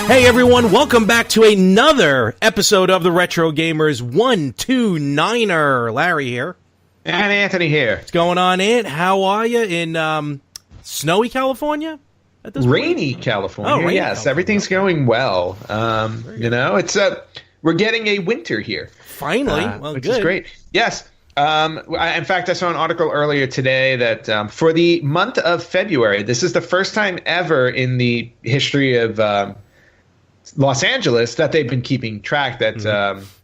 Hey everyone, welcome back to another episode of the Retro Gamers 129er. Larry here. And Anthony here. What's going on, Ant? How are you in snowy California? At this rainy point? California, rainy yes. California. Everything's going well. It's we're getting a winter here. Finally. Which good. is great. Yes. In fact, I saw an article earlier today that for the month of February, this is the first time ever in the history of Los Angeles that they've been keeping track that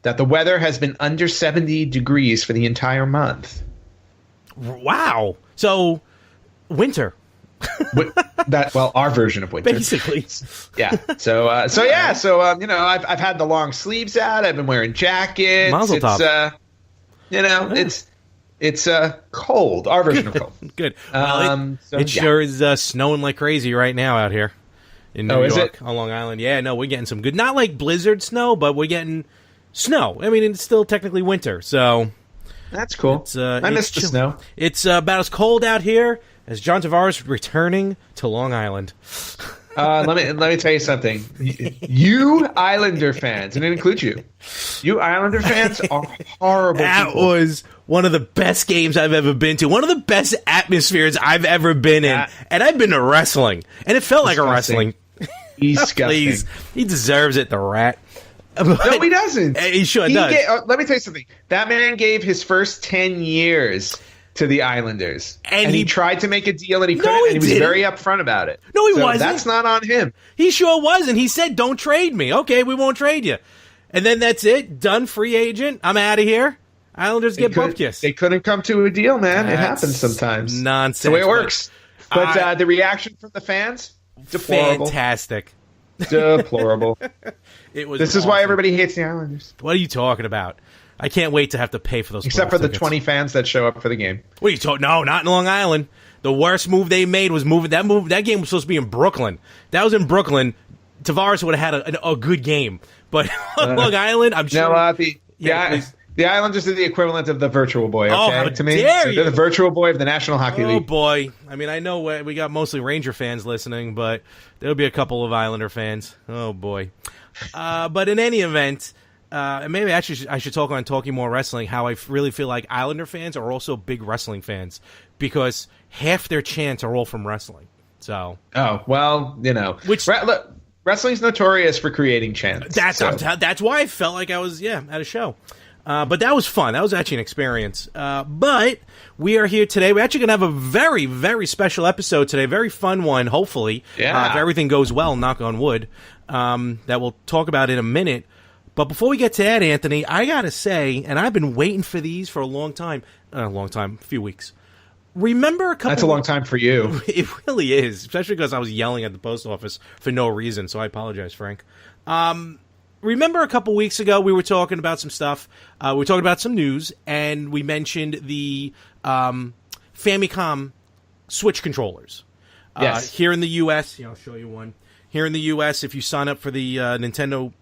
that the weather has been under 70 degrees for the entire month. Wow. So, winter. Our version of winter, basically. Yeah. I've had the long sleeves out. I've been wearing jackets. Mazel tov. It's cold. Our version of cold. Good. Well, it sure is snowing like crazy right now out here in New York, on Long Island. Yeah, no, we're getting some good, not like blizzard snow, but we're getting snow. I mean, it's still technically winter, so that's cool. I miss the snow. It's about as cold out here as John Tavares returning to Long Island. Let me tell you something. You Islander fans, and it includes you. You Islander fans are horrible That people. was one of the best games I've ever been to. One of the best atmospheres I've ever been in. And I've been to wrestling. And it felt like a wrestling. Disgusting. Please. He deserves it, the rat. No, he doesn't. He sure does. Let me tell you something. That man gave his first 10 years to the Islanders. And he tried to make a deal, and he couldn't, and he was very upfront about it. No, he wasn't. That's not on him. He sure wasn't. He said, don't trade me. Okay, we won't trade you. And then that's it. Done, free agent. I'm out of here. Islanders get butt kissed. They couldn't come to a deal, man. It happens sometimes. Nonsense. That's the way it works. But the reaction from the fans? Deplorable. Fantastic. Deplorable. This is why everybody hates the Islanders. What are you talking about? I can't wait to have to pay for those. Except for the tickets. 20 fans that show up for the game. What are you talking? No, not in Long Island. The worst move they made was moving that move. That game was supposed to be in Brooklyn. That was in Brooklyn. Tavares would have had a good game, but on Long Island, I'm sure. No, the Islanders are the equivalent of the Virtual Boy. Okay, how to me, dare you. They're the Virtual Boy of the National Hockey League. Oh boy! I mean, I know we got mostly Ranger fans listening, but there'll be a couple of Islander fans. Oh boy! But in any event. Maybe actually I should talk on Talking More Wrestling how I really feel like Islander fans are also big wrestling fans because half their chants are all from wrestling. So which wrestling's notorious for creating chants. That's why I felt like I was at a show. But that was fun. That was actually an experience. But we are here today. We're actually going to have a very, very special episode today. Very fun one, hopefully. If everything goes well, knock on wood, that we'll talk about in a minute. But before we get to that, Anthony, I got to say, and I've been waiting for these for a few weeks. Remember a couple... That's a long time for you. It really is, especially because I was yelling at the post office for no reason, so I apologize, Frank. Remember a couple weeks ago we were talking about some stuff. We were talking about some news, and we mentioned the Famicom Switch controllers. Yes. Here in the U.S., I'll show you one. Here in the U.S., if you sign up for the Nintendo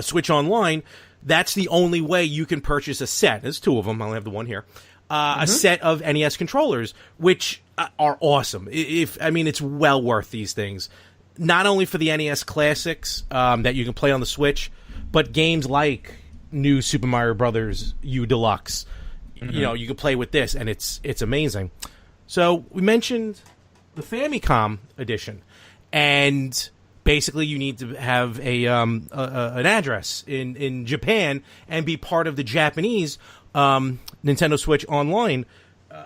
Switch Online, that's the only way you can purchase a set. There's two of them. I only have the one here. A set of NES controllers, which are awesome. It's well worth these things. Not only for the NES classics that you can play on the Switch, but games like New Super Mario Brothers U Deluxe. You can play with this, and it's amazing. So we mentioned the Famicom edition, and basically you need to have an address in Japan and be part of the Japanese Nintendo Switch Online,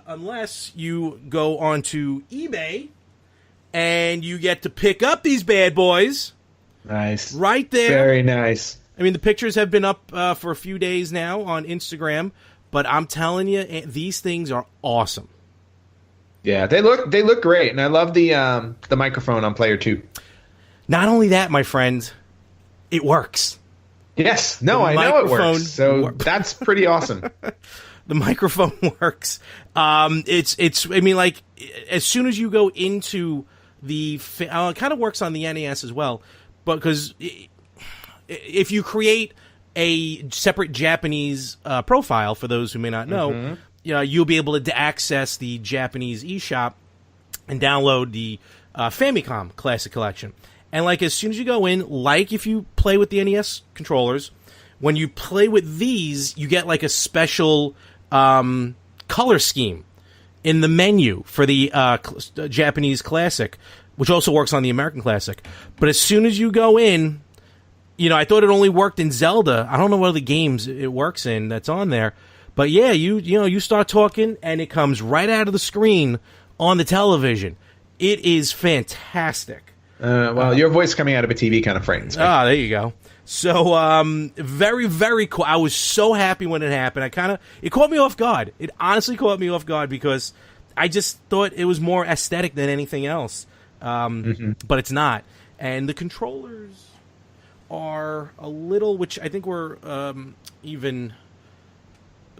unless you go onto eBay and you get to pick up these bad boys. Nice. Right there. Very nice. I mean, the pictures have been up for a few days now on Instagram, but I'm telling you, these things are awesome. Yeah, they look great, and I love the microphone on Player 2. Not only that, my friend, it works. Yes. No, I know it works. So that's pretty awesome. The microphone works. It's. I mean, like, as soon as you go into the, it kind of works on the NES as well, but because if you create a separate Japanese profile, for those who may not know, you'll be able to access the Japanese eShop and download the Famicom Classic Collection. And like as soon as you go in, like if you play with the NES controllers, when you play with these, you get like a special color scheme in the menu for the Japanese Classic, which also works on the American Classic. But as soon as you go in, I thought it only worked in Zelda. I don't know what other games it works in that's on there. But yeah, you start talking and it comes right out of the screen on the television. It is fantastic. Well, your voice coming out of a TV kind of frightens me. Ah, there you go. So, very, very cool. I was so happy when it happened. It caught me off guard. It honestly caught me off guard because I just thought it was more aesthetic than anything else. But it's not. And the controllers are a little, which I think were even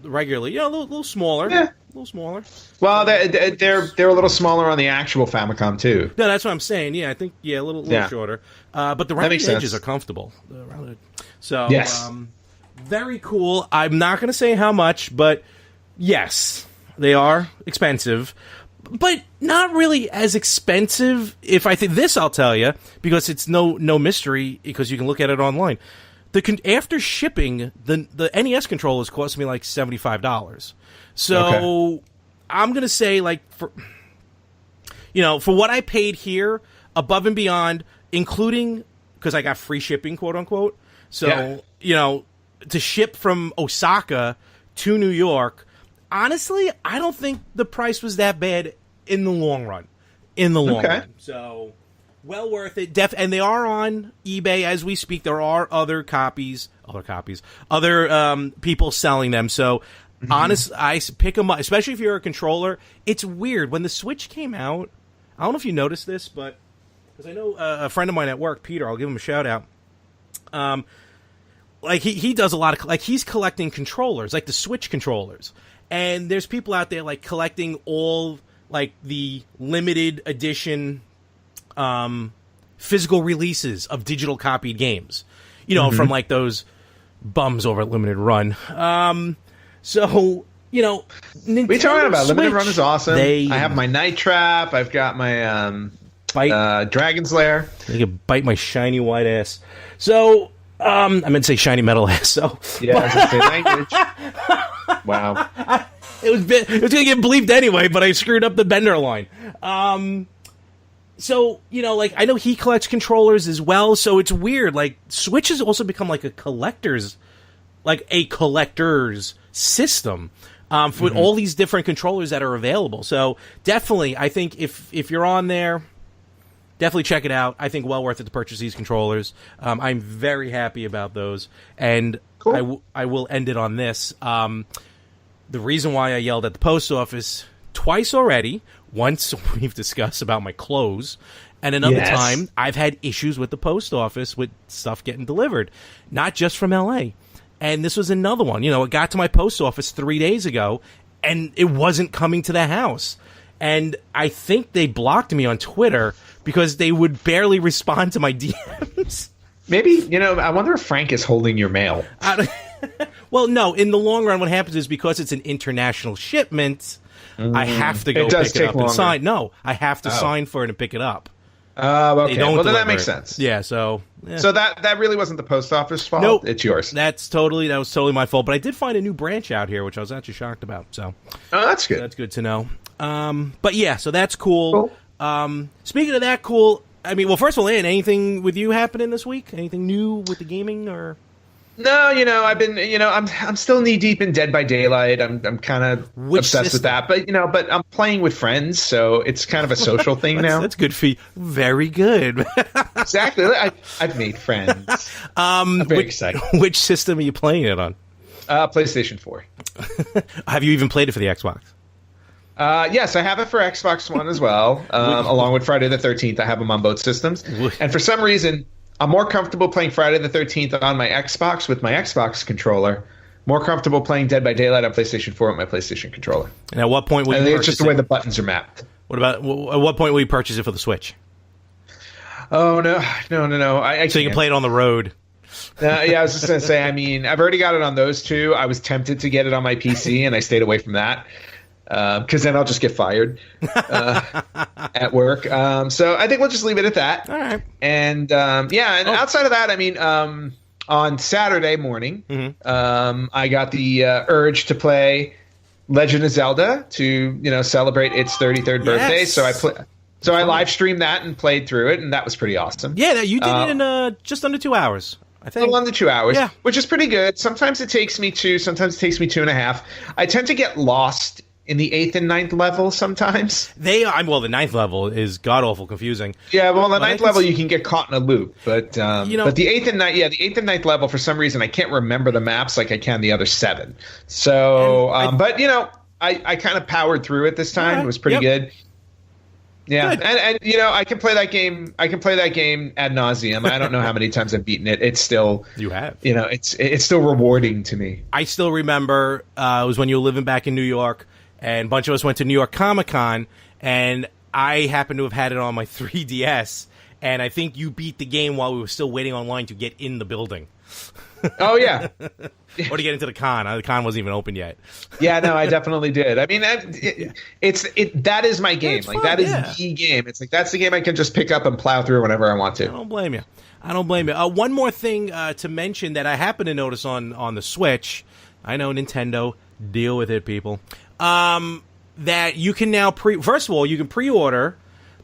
regularly, a little smaller. Yeah. A little smaller. Well, they're a little smaller on the actual Famicom too. No, that's what I'm saying. Yeah, I think a little shorter. But the rounded edges are comfortable. So yes. Very cool. I'm not going to say how much, but yes, they are expensive, but not really as expensive. If I think this, I'll tell you because it's no mystery because you can look at it online. After shipping, the NES controllers cost me like $75. So I'm going to say like for what I paid here above and beyond, including because I got free shipping, quote unquote. So, to ship from Osaka to New York, honestly, I don't think the price was that bad in the long run. Run. So well worth it. And they are on eBay as we speak. There are other people selling them. So honest, I pick them up, especially if you're a controller. It's weird when the Switch came out. I don't know if you noticed this, but because I know a friend of mine at work, Peter, I'll give him a shout out. Like he does a lot of he's collecting controllers, like the Switch controllers, and there's people out there like collecting all like the limited edition physical releases of digital copied games, from like those bums over at Limited Run. So, Nintendo we talking about Switch, Limited Run is awesome. I have my Night Trap. I've got my Dragon's Lair. They can bite my shiny white ass. So, I meant to say shiny metal ass. So yeah, I was gonna say language. Wow, it was gonna get bleeped anyway, but I screwed up the Bender line. So, I know he collects controllers as well, so it's weird. Like, Switch has also become like a collector's system for all these different controllers that are available. So, definitely, I think if you're on there, definitely check it out. I think well worth it to purchase these controllers. I'm very happy about those. And cool. I will end it on this. The reason why I yelled at the post office twice already, once we've discussed about my clothes, and another time I've had issues with the post office with stuff getting delivered, not just from LA. And this was another one. It got to my post office 3 days ago, and it wasn't coming to the house. And I think they blocked me on Twitter because they would barely respond to my DMs. Maybe, I wonder if Frank is holding your mail. Well, no. In the long run, what happens is because it's an international shipment, I have to go pick it up and sign. No, I have to sign for it and pick it up. Okay. Well, then that makes sense. Yeah, so... Yeah. So that really wasn't the post office fault? Nope. It's yours. That was totally my fault. But I did find a new branch out here, which I was actually shocked about. So, that's good. That's good to know. But yeah, so that's cool. Speaking of that cool, I mean, well, first of all, Ian, anything with you happening this week? Anything new with the gaming or... No, I've been, I'm still knee deep in Dead by Daylight. I'm kind of obsessed with that, but but I'm playing with friends, so it's kind of a social thing now. That's good for you. Very good. Exactly. I've made friends. I'm very excited. Which system are you playing it on? PlayStation 4. Have you even played it for the Xbox? Yes, I have it for Xbox One as well. Along with Friday the 13th, I have them on both systems. And for some reason, I'm more comfortable playing Friday the 13th on my Xbox with my Xbox controller. More comfortable playing Dead by Daylight on PlayStation 4 with my PlayStation controller. And at what point will you purchase it? It's just the way the buttons are mapped. At what point will you purchase it for the Switch? Oh, no. So you can play it on the road. Yeah, I was just going to say, I mean, I've already got it on those two. I was tempted to get it on my PC, and I stayed away from that. because then I'll just get fired at work. So I think we'll just leave it at that. All right. And outside of that, I mean, on Saturday morning, I got the urge to play Legend of Zelda to celebrate its 33rd birthday. So I live streamed that and played through it, and that was pretty awesome. Yeah, you did it in just under 2 hours. I think. A little under 2 hours, yeah. Which is pretty good. Sometimes it takes me 2, sometimes it takes me 2.5. I tend to get lost in the 8th and 9th level sometimes. The 9th level is god-awful confusing. Yeah, well, the 9th level you can get caught in a loop. But but the 8th and 9th, the 8th and 9th level, for some reason, I can't remember the maps like I can the other 7. So, I kind of powered through it this time. Right. It was pretty good. Yeah, good. And I can play that game. I can play that game ad nauseum. I don't know how many times I've beaten it. It's still it's still rewarding to me. I still remember it was when you were living back in New York, and a bunch of us went to New York Comic Con, and I happened to have had it on my 3DS, and I think you beat the game while we were still waiting online to get in the building. Oh yeah. Or to get into the con. The con wasn't even open yet. Yeah, no, I definitely did. I mean, that is my game. Fun, that is the game. It's like that's the game I can just pick up and plow through whenever I want to. I don't blame you. One more thing to mention that I happen to notice on the Switch. I know Nintendo, deal with it, people. That you can now first of all, you can pre-order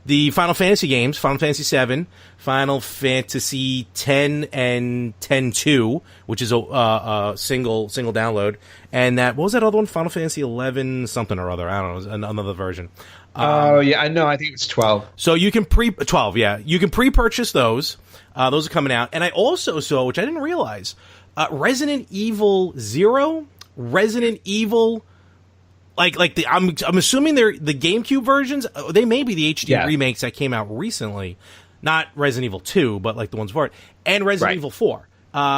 the Final Fantasy games, Final Fantasy VII, Final Fantasy X and X-2, which is a single download, and what was that other one? Final Fantasy 11 something or other. I don't know, another version. Yeah, I know. I think it's 12. So you can 12. Yeah, you can pre-purchase those. Those are coming out, and I also saw, which I didn't realize, Resident Evil 0, Resident Evil. I'm assuming they're the GameCube versions. They may be the HD remakes that came out recently, not Resident Evil 2, but like the ones for it, and Resident Evil 4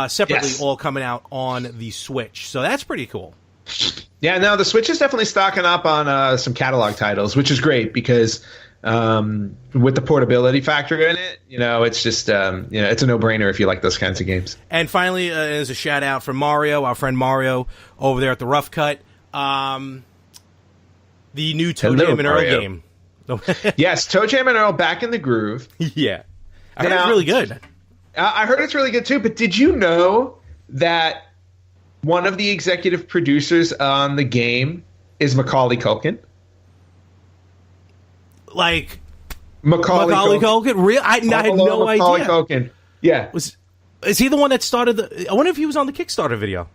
separately, all coming out on the Switch. So that's pretty cool. Yeah, no, the Switch is definitely stocking up on some catalog titles, which is great because with the portability factor in it, it's just it's a no-brainer if you like those kinds of games. And finally, there's a shout out for Mario, our friend Mario over there at the Rough Cut. The new Toe Jam and Earl game. Yes, Toe Jam and Earl back in the groove. Yeah. I heard it's really good. I heard it's really good too, but did you know that one of the executive producers on the game is Macaulay Culkin? Like Macaulay Culkin? Really? I had no idea. Macaulay Culkin. Yeah. Is he the one that started I wonder if he was on the Kickstarter video.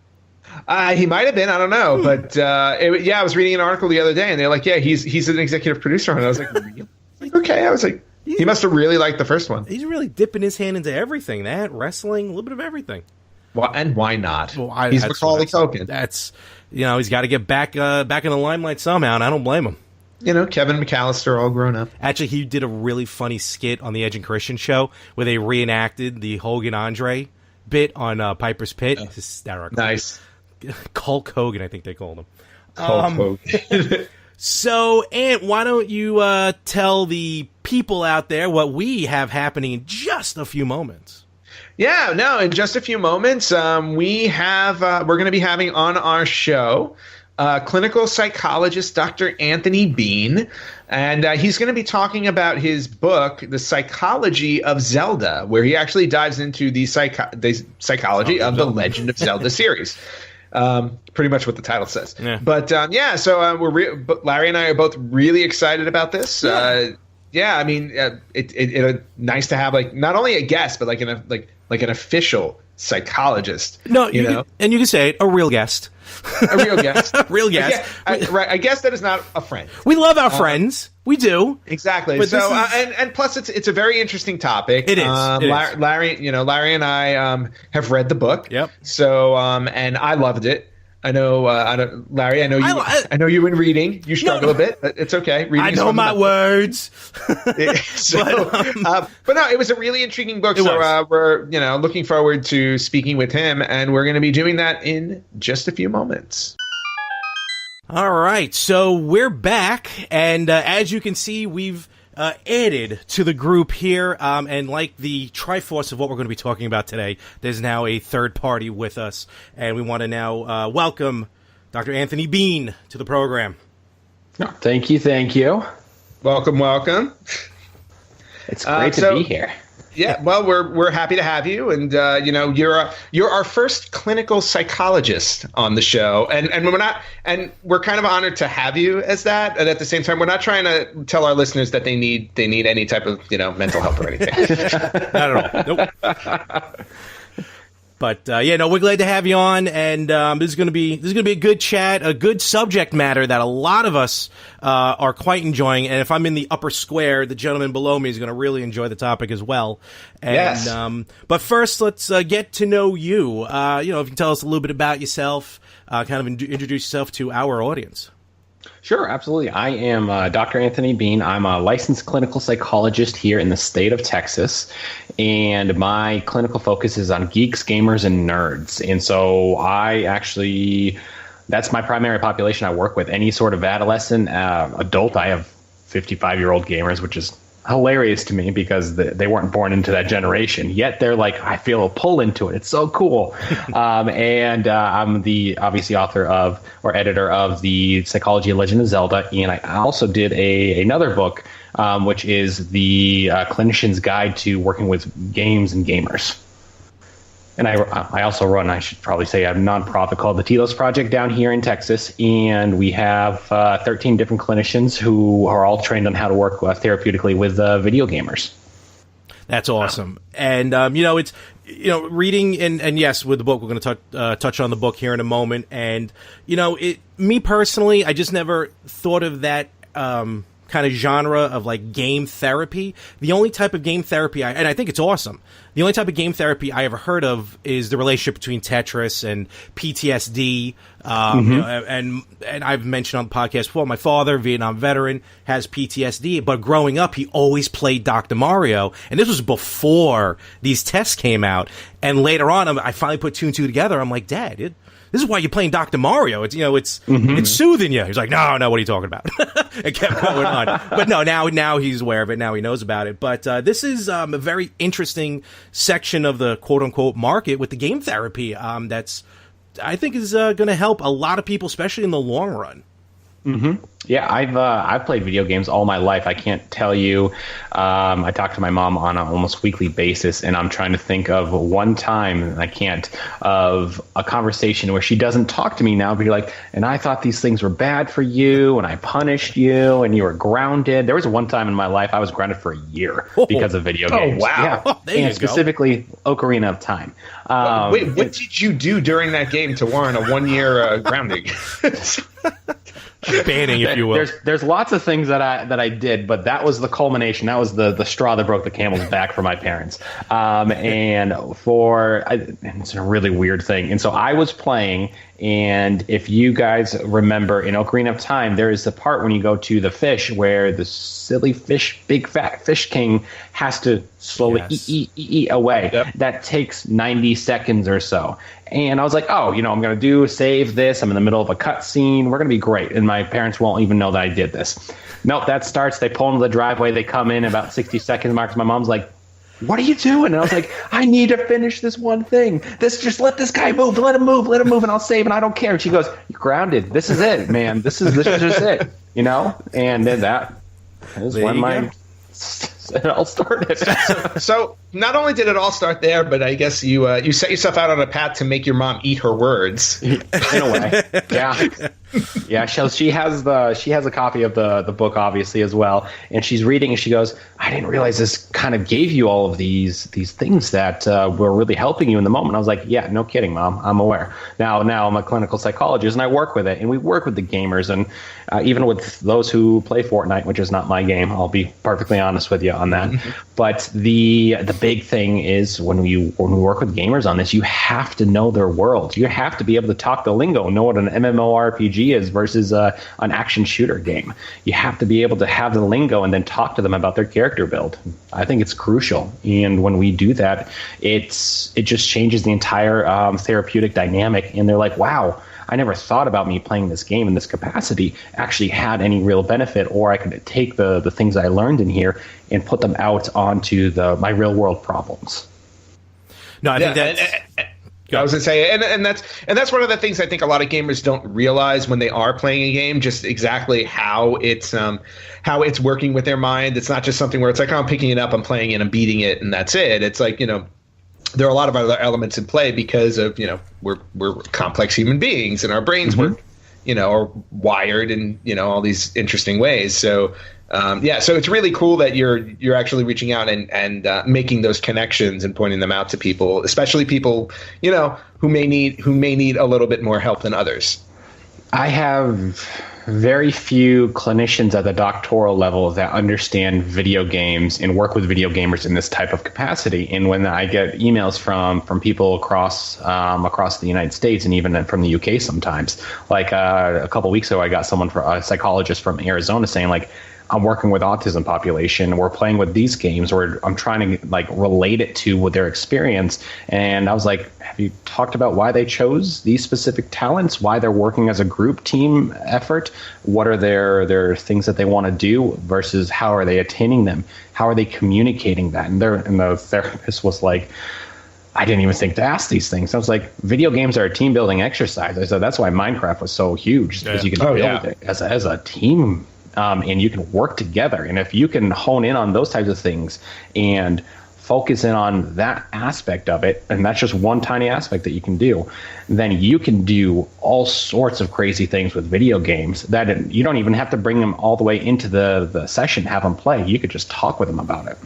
He might have been. I don't know. But I was reading an article the other day, and they're like, yeah, he's an executive producer. And I was like, really? Okay. I was like, he must have really liked the first one. He's really dipping his hand into everything. That, wrestling, a little bit of everything. Well, and why not? Well, he's Macaulay Culkin. That's, he's got to get back in the limelight somehow, and I don't blame him. Kevin McAllister all grown up. Actually, he did a really funny skit on the Edge and Christian show where they reenacted the Hogan-Andre bit on Piper's Pit. Oh, hysterical. Nice. Hulk Hogan, I think they called him. Hulk Hogan. So, Ant, why don't you tell the people out there what we have happening in just a few moments? Yeah, no, in just a few moments, we're going to be having on our show clinical psychologist Dr. Anthony Bean, and he's going to be talking about his book, The Psychology of Zelda, where he actually dives into the psychology of the Legend of Zelda series. Pretty much what the title says. Yeah. But so Larry and I are both really excited about this. Yeah. I mean, it's nice to have not only a guest, but like an official psychologist. No, and you can say it, a real guest. A real guest. Real guest. A guest that is not a friend. We love our friends. We do. Exactly. But and plus it's a very interesting topic. It is. Larry and I have read the book. Yep. So and I loved it. I know, Larry. I know you've been reading. You struggle a bit. But it's okay. I know my words. But no, it was a really intriguing book. So we're looking forward to speaking with him, and we're going to be doing that in just a few moments. All right, so we're back, and as you can see, we've added to the group here, and like the Triforce of what we're going to be talking about today, there's now a third party with us, and we want to now welcome Dr. Anthony Bean to the program. No, thank you. Welcome. It's great to be here. Yeah, well, we're happy to have you, and you're our first clinical psychologist on the show, and we're kind of honored to have you as that. And at the same time, we're not trying to tell our listeners that they need any type of mental help or anything. Not at all. Nope. But we're glad to have you on, and this is going to be a good chat, a good subject matter that a lot of us are quite enjoying. And if I'm in the upper square, the gentleman below me is going to really enjoy the topic as well. And, yes. But first, let's get to know you. If you can tell us a little bit about yourself, kind of introduce yourself to our audience. Sure, absolutely. I am Dr. Anthony Bean. I'm a licensed clinical psychologist here in the state of Texas, and my clinical focus is on geeks, gamers, and nerds. And so that's my primary population I work with. Any sort of adolescent, adult. I have 55-year-old gamers, which is hilarious to me because they weren't born into that generation. Yet they're like, I feel a pull into it. It's so cool. And I'm the obviously author of or editor of the Psychology of Legend of Zelda. And I also did another book, which is the Clinician's Guide to Working with Games and Gamers. And I also run, I should probably say, a nonprofit called the Telos Project down here in Texas. And we have 13 different clinicians who are all trained on how to work therapeutically with video gamers. That's awesome. And, it's, reading and yes, with the book, we're going to touch on the book here in a moment. And, me personally, I just never thought of that, kind of genre of like game therapy. The only type of game therapy and I think it's awesome. The only type of game therapy I ever heard of is the relationship between Tetris and PTSD. And I've mentioned on the podcast before, my father, Vietnam veteran, has PTSD, but growing up, he always played Dr. Mario. And this was before these tests came out. And later on, I finally put two and two together. I'm like, Dad, this is why you're playing Dr. Mario. It's it's soothing you. He's like, no, what are you talking about? It kept going on. But no, now he's aware of it. Now he knows about it. But this is a very interesting section of the quote unquote market with the game therapy. That's I think is going to help a lot of people, especially in the long run. Mm-hmm. Yeah, I've played video games all my life. I can't tell you. I talk to my mom on an almost weekly basis, and I'm trying to think of one time, of a conversation where she doesn't talk to me now, but you're like, and I thought these things were bad for you, and I punished you, and you were grounded. There was one time in my life I was grounded for a year because of video games. Oh, wow. Yeah. There you and specifically Ocarina of Time. Wait, what did you do during that game to warrant a 1-year grounding? Banning, if you will. There's lots of things that I did, but that was the culmination. That was the straw that broke the camel's back for my parents. It's a really weird thing. And so I was playing, and if you guys remember in Ocarina of Time, there is the part when you go to the fish where the silly fish, big fat fish king has to slowly eat away. Yep. That takes 90 seconds or so. And I was like, I'm going to save this. I'm in the middle of a cutscene. We're going to be great. And my parents won't even know that I did this. Nope, that starts. They pull into the driveway. They come in about 60 seconds marks. My mom's like, what are you doing? And I was like, I need to finish this one thing. Just let this guy move. Let him move, and I'll save, and I don't care. And she goes, you're grounded. This is it, man. This is just it, And then that is when it all started. So not only did it all start there, but I guess you set yourself out on a path to make your mom eat her words. In a way, yeah. So she has a copy of the book, obviously, as well, and she's reading, and she goes, I didn't realize this kind of gave you all of these things that were really helping you in the moment. I was like, yeah, no kidding, Mom. I'm aware. Now I'm a clinical psychologist, and I work with it, and we work with the gamers, and even with those who play Fortnite, which is not my game. I'll be perfectly honest with you on that. Mm-hmm. But the big thing is when we work with gamers on this, you have to know their world. You have to be able to talk the lingo, know what an MMORPG is versus an action shooter game. You have to be able to have the lingo and then talk to them about their character build. I think it's crucial. And when we do that, it just changes the entire therapeutic dynamic. And they're like, wow, I never thought about me playing this game in this capacity actually had any real benefit, or I could take the things I learned in here and put them out onto my real world problems. No, I think that's... I was gonna say, and that's one of the things I think a lot of gamers don't realize when they are playing a game, just exactly how it's working with their mind. It's not just something where it's like, oh, I'm picking it up, I'm playing it, I'm beating it, and that's it. It's like, there are a lot of other elements in play because of, we're complex human beings and our brains work, are wired in, all these interesting ways. So so it's really cool that you're actually reaching out and making those connections and pointing them out to people, especially people, who may need a little bit more help than others. I have very few clinicians at the doctoral level that understand video games and work with video gamers in this type of capacity. And when I get emails from people across the United States and even from the UK sometimes, like a couple weeks ago, I got a psychologist from Arizona saying, like, I'm working with autism population. We're playing with these games where I'm trying to relate it to what their experience. And I was like, have you talked about why they chose these specific talents? Why they're working as a group team effort? What are their things that they want to do versus how are they attaining them? How are they communicating that? And the therapist was like, I didn't even think to ask these things. I was like, video games are a team building exercise. I said, that's why Minecraft was so huge, because you can build it as a team. And you can work together. And if you can hone in on those types of things and focus in on that aspect of it, and that's just one tiny aspect that you can do, then you can do all sorts of crazy things with video games that you don't even have to bring them all the way into the session, have them play. You could just talk with them about it.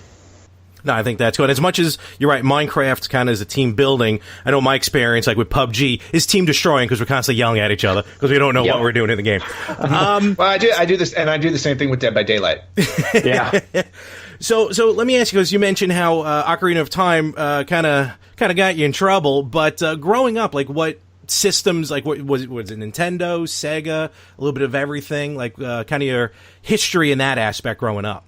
No, I think that's good. As much as you're right, Minecraft kind of is a team building. I know my experience, like with PUBG, is team destroying because we're constantly yelling at each other because we don't know what we're doing in the game. Well, I do this, and I do the same thing with Dead by Daylight. Yeah. So let me ask you, because you mentioned how Ocarina of Time kind of got you in trouble, but growing up, like what systems, like what was it Nintendo, Sega, a little bit of everything, like kind of your history in that aspect growing up?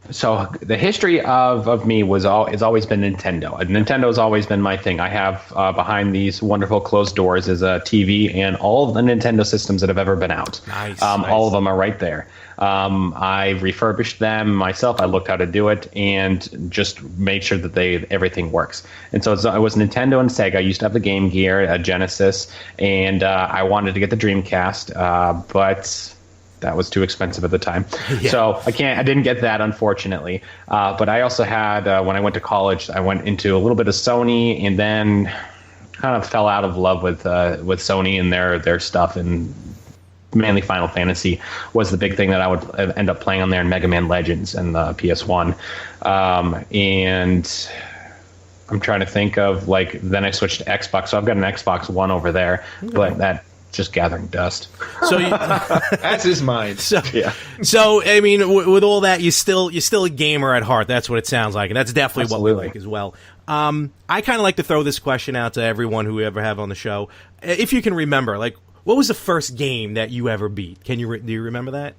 So the history of me has always been Nintendo. Nintendo has always been my thing. I have behind these wonderful closed doors is a TV and all of the Nintendo systems that have ever been out. Nice. All of them are right there. I refurbished them myself. I looked how to do it and just made sure that everything works. And so it was Nintendo and Sega. I used to have the Game Gear, a Genesis, and I wanted to get the Dreamcast, but that was too expensive at the time. Yeah. So I didn't get that, unfortunately. But I also had, when I went to college, I went into a little bit of Sony and then kind of fell out of love with Sony and their stuff. And mainly Final Fantasy was the big thing that I would end up playing on there, and Mega Man Legends and the PS1. And I'm trying to think of, then I switched to Xbox. So I've got an Xbox One over there, but that just gathering dust. So that's his mind. So I mean, with all that, you're still a gamer at heart. That's what it sounds like, and that's definitely what we like as well. I kind of like to throw this question out to everyone who we ever have on the show. If you can remember, what was the first game that you ever beat? Do you remember that?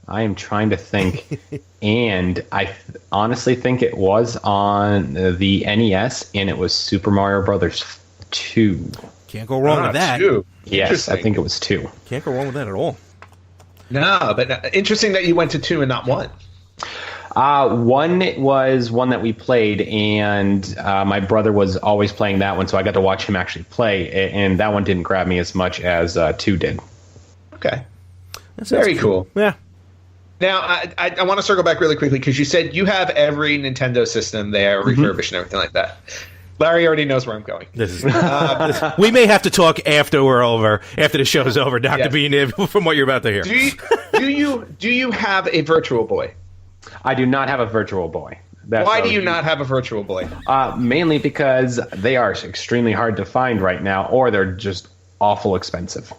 I am trying to think, and I honestly think it was on the NES, and it was Super Mario Brothers 2. Can't go wrong with that. 2. Yes, I think it was 2. Can't go wrong with that at all. No, but interesting that you went to 2 and not 1. One was one that we played, and my brother was always playing that one, so I got to watch him actually play, and that one didn't grab me as much as 2 did. Okay. That's very cool. Yeah. Now, I want to circle back really quickly, because you said you have every Nintendo system there, refurbished and everything like that. Larry already knows where I'm going. We may have to talk after the show's over, Dr. Bean, from what you're about to hear. Do you have a Virtual Boy? I do not have a Virtual Boy. Why do you not have a Virtual Boy? Mainly because they are extremely hard to find right now, or they're just awful expensive.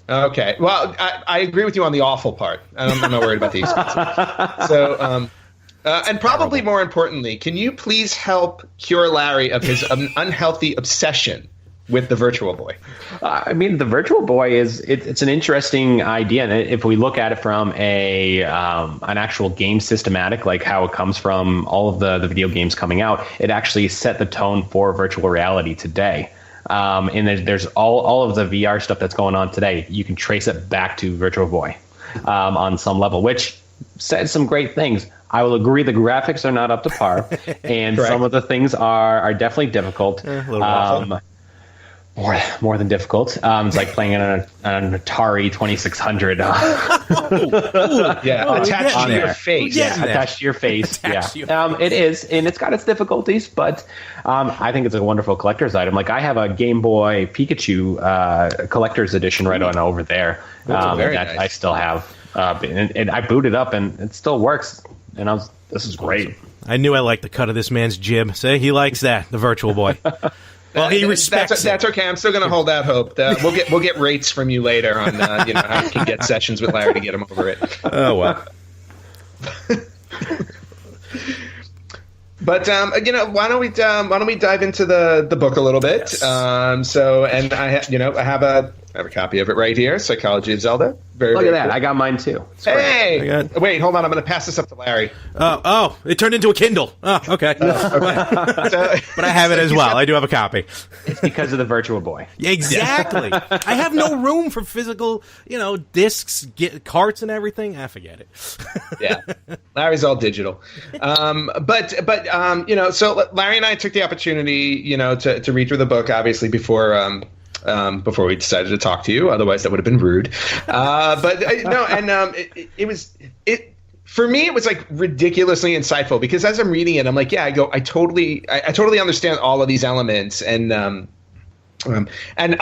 Okay. Well, I agree with you on the awful part. I'm not worried about the expensive. So, and probably more importantly, can you please help cure Larry of his unhealthy obsession with the Virtual Boy? I mean, the Virtual Boy it's an interesting idea, and if we look at it from an actual game systematic, like how it comes from all of the video games coming out, it actually set the tone for virtual reality today. And there's all of the VR stuff that's going on today. You can trace it back to Virtual Boy on some level, which said some great things. I will agree the graphics are not up to par, and some of the things are definitely difficult. A little awful. More than difficult. It's like playing on an Atari 2600. Attached to your face. Attached to your face. It is, and it's got its difficulties, but I think it's a wonderful collector's item. Like I have a Game Boy Pikachu collector's edition right on over there that nice. I still have, and I booted up, and it still works. And this is great. I knew I liked the cut of this man's jib. Say he likes that, the Virtual Boy. Well, he respects that's okay. I'm still going to hold out hope. We'll get rates from you later on how you can get sessions with Larry to get him over it. Oh well. But why don't we dive into the book a little bit? Yes. I have a copy of it right here, Psychology of Zelda. Look at that! Cool. I got mine too. Hey, wait, hold on. I'm going to pass this up to Larry. It turned into a Kindle. Oh, okay. But I have it as well. I do have a copy. It's because of the Virtual Boy. Exactly. I have no room for physical, discs, carts, and everything. Forget it. Yeah, Larry's all digital. So Larry and I took the opportunity, to read through the book, obviously before we decided to talk to you. Otherwise, that would have been rude. For me, it was like ridiculously insightful because as I'm reading it, I'm like, I totally understand all of these elements, and a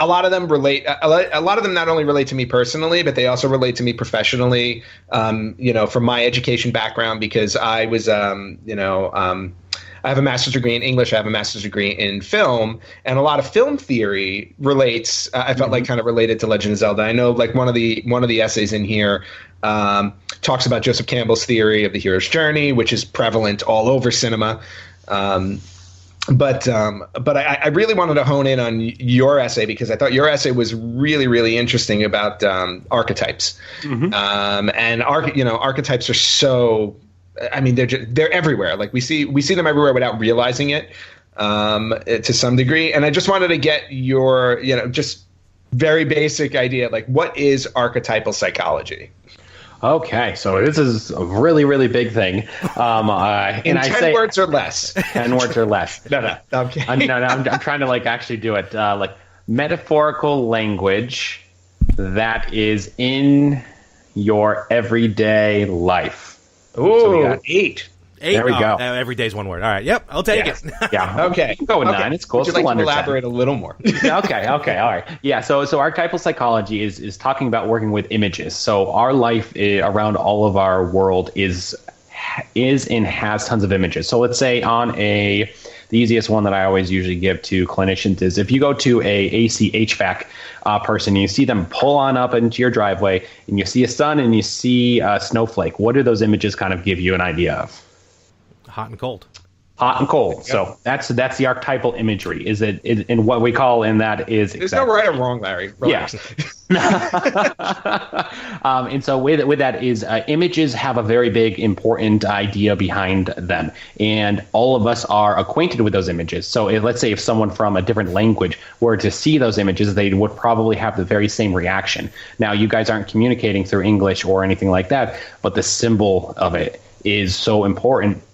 lot of them relate. A lot of them not only relate to me personally, but they also relate to me professionally. From my education background, because I was, I have a master's degree in English. I have a master's degree in film, and a lot of film theory relates. I felt like kind of related to Legend of Zelda. I know, like one of the essays in here talks about Joseph Campbell's theory of the hero's journey, which is prevalent all over cinema. But I really wanted to hone in on your essay because I thought your essay was really, really interesting about archetypes. And archetypes are so. I mean, they're everywhere. Like we see them everywhere without realizing it to some degree. And I just wanted to get your, just very basic idea. Like, what is archetypal psychology? Okay, so this is a really, really big thing. And 10 words or less. 10 words or less. No. Okay. I'm trying to actually do it. Metaphorical language that is in your everyday life. Ooh, so we got 8. There we go. Every day's one word. All right. Yep. I'll take it. Yeah. Okay. Go with 9. It's cool. Would you like to elaborate a little more? Okay. All right. Yeah. So archetypal psychology is talking about working with images. So our life around all of our world is and has tons of images. So let's say the easiest one that I always usually give to clinicians is if you go to a AC HVAC person, you see them pull on up into your driveway and you see a sun and you see a snowflake. What do those images kind of give you an idea of? Hot and cold. Hot and cold. So that's the archetypal imagery. Is it in what we call in that is there's no right or wrong, Larry. Relax. Yeah. And so with that is images have a very big important idea behind them, and all of us are acquainted with those images. So let's say if someone from a different language were to see those images, they would probably have the very same reaction. Now you guys aren't communicating through English or anything like that, but the symbol of it is so important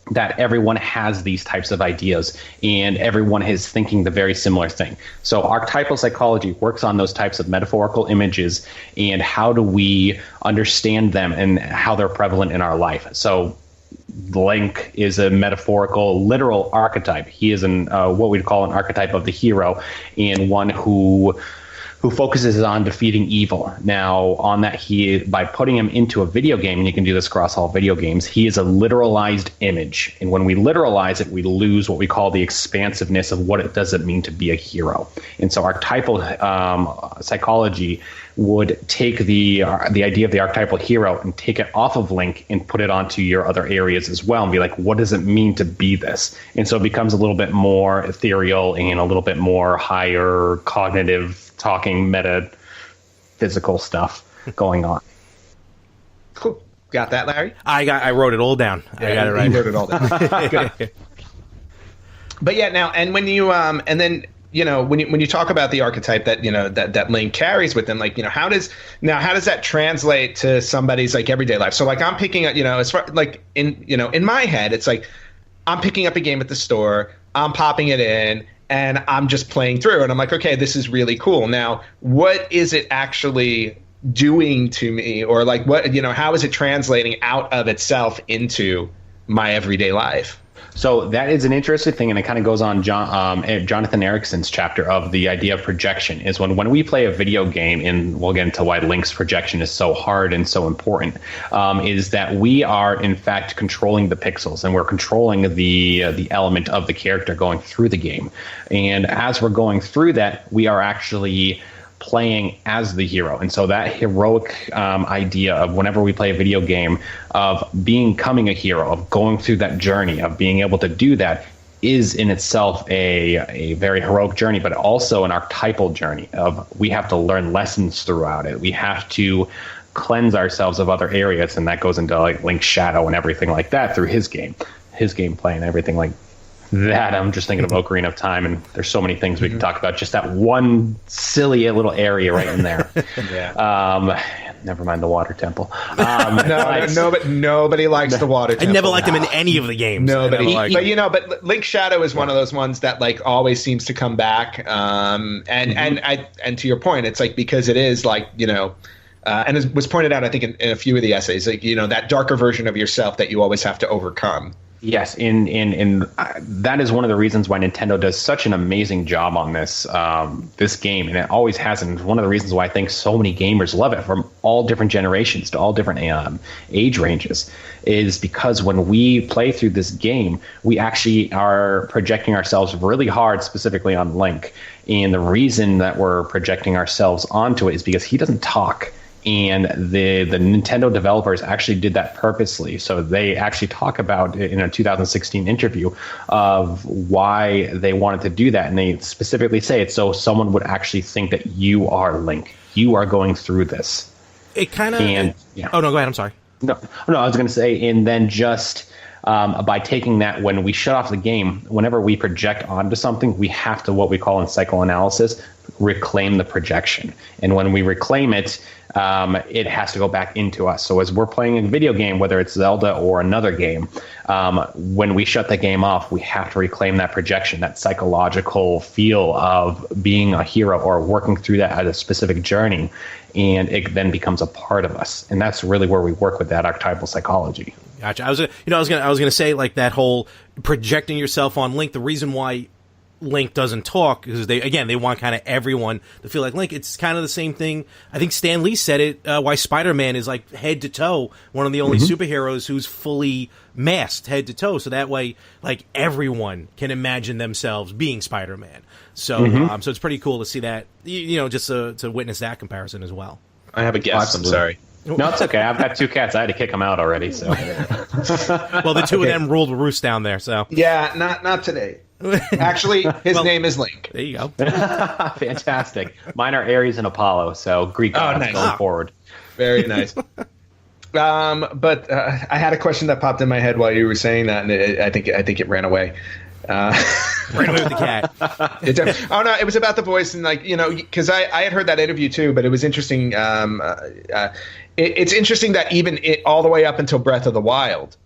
that everyone has these types of ideas and everyone is thinking the very similar thing. So archetypal psychology works on those types of metaphorical images and how do we understand them and how they're prevalent in our life. So Link is a metaphorical, literal archetype. He is what we'd call an archetype of the hero and one who focuses on defeating evil. Now, on that, by putting him into a video game, and you can do this across all video games, he is a literalized image. And when we literalize it, we lose what we call the expansiveness of what does it mean to be a hero. And so archetypal psychology would take the idea of the archetypal hero and take it off of Link and put it onto your other areas as well and be like, what does it mean to be this? And so it becomes a little bit more ethereal and a little bit more higher cognitive talking metaphysical stuff going on. Cool. Got that, Larry? I wrote it all down. Yeah, I got it right. You wrote it all down. Good. But yeah, now, and when you, and then when you talk about the archetype that that Link carries with him, like how does that translate to somebody's like everyday life? So like I'm picking up, as far like in my head, it's like I'm picking up a game at the store, I'm popping it in, and I'm just playing through, and I'm like, okay, this is really cool. Now, what is it actually doing to me, or like what how is it translating out of itself into my everyday life? So that is an interesting thing, and it kind of goes on Jonathan Erickson's chapter of the idea of projection. Is when we play a video game, and we'll get into why Link's projection is so hard and so important, is that we are in fact controlling the pixels, and we're controlling the element of the character going through the game. And as we're going through that, we are actually playing as the hero. And so that heroic idea of whenever we play a video game of becoming a hero, of going through that journey, of being able to do that, is in itself a very heroic journey, but also an archetypal journey of we have to learn lessons throughout it. We have to cleanse ourselves of other areas, and that goes into like Link's shadow and everything like that through his gameplay and everything like that. I'm just thinking of Ocarina of Time, and there's so many things we can talk about. Just that one silly little area right in there. Never mind the water temple. But nobody likes the water temple. I never liked him in any of the games. Nobody. But Link's Shadow is one of those ones that like always seems to come back. And to your point, it's like because it is like and it was pointed out I think in a few of the essays, like that darker version of yourself that you always have to overcome. Yes, that is one of the reasons why Nintendo does such an amazing job on this game, and it always has. And one of the reasons why I think so many gamers love it from all different generations to all different age ranges is because when we play through this game, we actually are projecting ourselves really hard, specifically on Link. And the reason that we're projecting ourselves onto it is because he doesn't talk. And the Nintendo developers actually did that purposely. So they actually talk about it in a 2016 interview of why they wanted to do that. And they specifically say it so someone would actually think that you are Link. You are going through this. It kind of... Oh, no, go ahead. I'm sorry. No, I was going to say, and then just... by taking that, when we shut off the game, whenever we project onto something, we have to, what we call in psychoanalysis, reclaim the projection. And when we reclaim it, it has to go back into us. So as we're playing a video game, whether it's Zelda or another game, when we shut the game off, we have to reclaim that projection, that psychological feel of being a hero or working through that at a specific journey. And it then becomes a part of us. And that's really where we work with that archetypal psychology. Gotcha. I was gonna say like that whole projecting yourself on Link. The reason why Link doesn't talk is they want kind of everyone to feel like Link. It's kind of the same thing. I think Stan Lee said it. Why Spider-Man is like head to toe one of the only superheroes who's fully masked head to toe. So that way, like everyone can imagine themselves being Spider-Man. So so it's pretty cool to see that. Just to witness that comparison as well. I have a guess. I'm sorry. No, it's okay. I've got two cats. I had to kick them out already. So, well, the two of them ruled the roost down there. So, yeah, not today. Actually, his name is Link. There you go. Fantastic. Mine are Ares and Apollo. So Greek gods going forward. Very nice. But I had a question that popped in my head while you were saying that, and I think it ran away. Ran away with the cat. Oh no, it was about the voice, and because I had heard that interview too, but it was interesting. It's interesting that even all the way up until Breath of the Wild,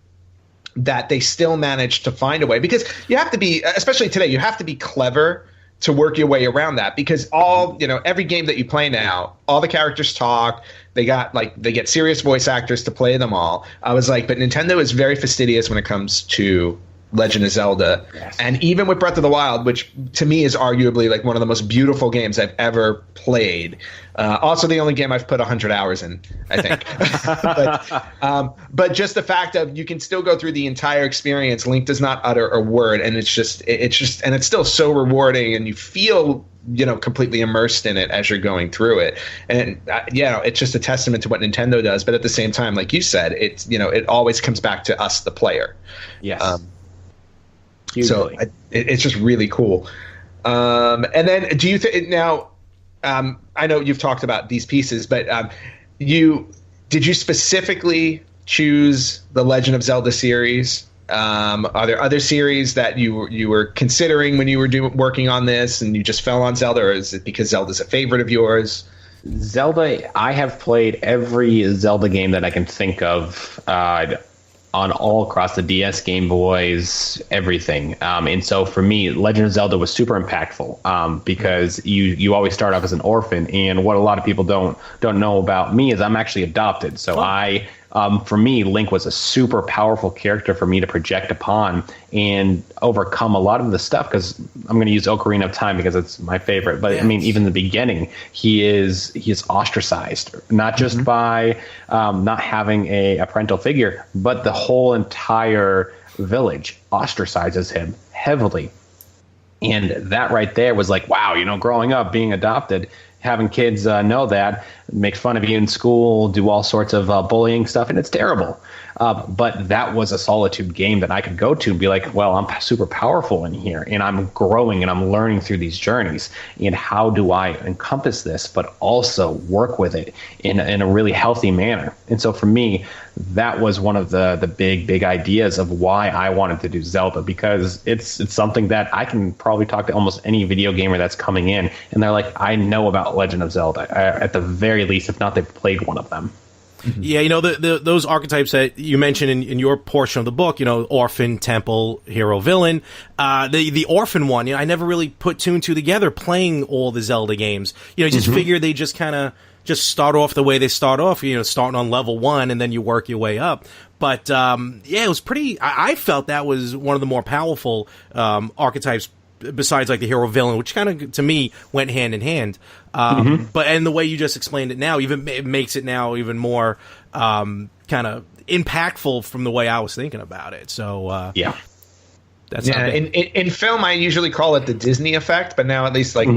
that they still managed to find a way, because you have to be, especially today, you have to be clever to work your way around that, because every game that you play now, all the characters talk. They get serious voice actors to play them all. I was like, but Nintendo is very fastidious when it comes to Legend of Zelda. Yes. And even with Breath of the Wild, which to me is arguably like one of the most beautiful games I've ever played. Also the only game I've put 100 hours in, I think. But just the fact of you can still go through the entire experience. Link does not utter a word, and it's still so rewarding, and you feel completely immersed in it as you're going through it. And it's just a testament to what Nintendo does. But at the same time, like you said, it's it always comes back to us, the player. Yes. So it's just really cool. And then do you think now, I know you've talked about these pieces, but did you specifically choose the Legend of Zelda series Are there other series that you were considering when you were working on this, and you just fell on Zelda, or is it because Zelda's a favorite of yours? Zelda, I have played every Zelda game that I can think of on all across the DS, Game Boys, everything. And so for me, Legend of Zelda was super impactful because you always start off as an orphan. And what a lot of people don't know about me is I'm actually adopted. So for me, Link was a super powerful character for me to project upon and overcome a lot of the stuff, because I'm going to use Ocarina of Time because it's my favorite. But yes. I mean, even in the beginning, he is ostracized, not just by not having a parental figure, but the whole entire village ostracizes him heavily. And that right there was like, wow, growing up, being adopted, having kids know that, make fun of you in school, do all sorts of bullying stuff, and it's terrible. But that was a solitude game that I could go to and be like, well, I'm super powerful in here, and I'm growing and I'm learning through these journeys. And how do I encompass this, but also work with it in a really healthy manner? And so for me, that was one of the big ideas of why I wanted to do Zelda, because it's something that I can probably talk to almost any video gamer that's coming in, and they're like, I know about Legend of Zelda, at the very least, if not they've played one of them. Yeah, those archetypes that you mentioned in your portion of the book, orphan, temple, hero, villain. The orphan one, I never really put two and two together playing all the Zelda games. Just figure they just kind of just start off the way they start off, starting on level 1 and then you work your way up. But it was pretty. I felt that was one of the more powerful archetypes, besides like the hero villain, which kind of to me went hand in hand. But and the way you just explained it now, even it makes it now even more kind of impactful from the way I was thinking about it. So that's in film I usually call it the Disney effect, but now at least like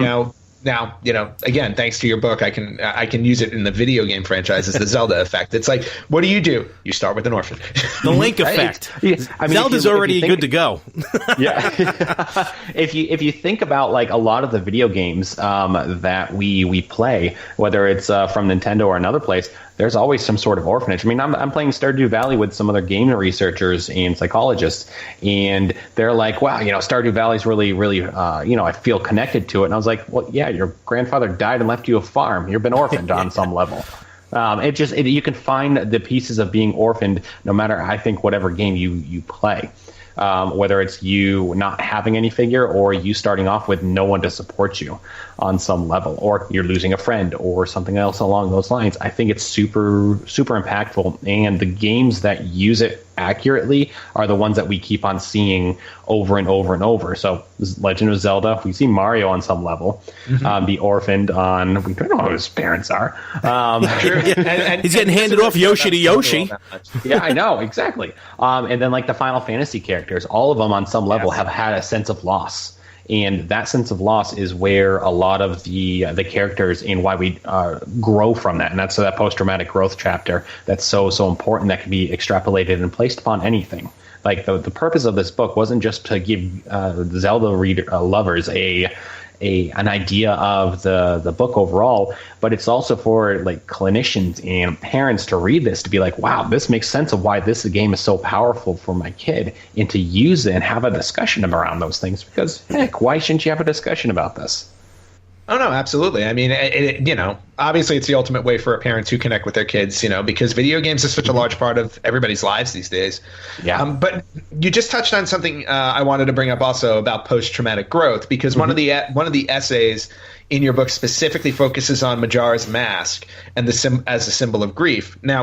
now, again, thanks to your book, I can use it in the video game franchise as the Zelda effect. It's like, what do? You start with an orphan. The Link effect. Zelda's already good to go. Yeah. If you think about like a lot of the video games that we play, whether it's from Nintendo or another place, there's always some sort of orphanage. I mean, I'm playing Stardew Valley with some other game researchers and psychologists, and they're like, wow, Stardew Valley's really, really, I feel connected to it. And I was like, well, yeah, your grandfather died and left you a farm. You've been orphaned on some level. You can find the pieces of being orphaned no matter, I think, whatever game you play. Whether it's you not having any figure or you starting off with no one to support you on some level, or you're losing a friend or something else along those lines. I think it's super, super impactful. And the games that use it accurately are the ones that we keep on seeing over and over and over. So Legend of Zelda, we see Mario on some level, be orphaned on, we don't know who his parents are. And he's getting handed off Yoshi to Yoshi. Yeah, I know, exactly. And then like the Final Fantasy characters, all of them on some level have had a sense of loss. And that sense of loss is where a lot of the characters and why we grow from that. And that's that post-traumatic growth chapter that's so important, that can be extrapolated and placed upon anything. Like the purpose of this book wasn't just to give Zelda lovers an idea of the book overall, but it's also for like clinicians and parents to read this, to be like, wow, this makes sense of why this game is so powerful for my kid, and to use it and have a discussion around those things, because heck, why shouldn't you have a discussion about this? Oh, no, absolutely. I mean, obviously it's the ultimate way for parents who connect with their kids, because video games is such a large part of everybody's lives these days. Yeah. But you just touched on something I wanted to bring up also about post-traumatic growth, because one of the essays in your book specifically focuses on Majora's Mask and as a symbol of grief. Now,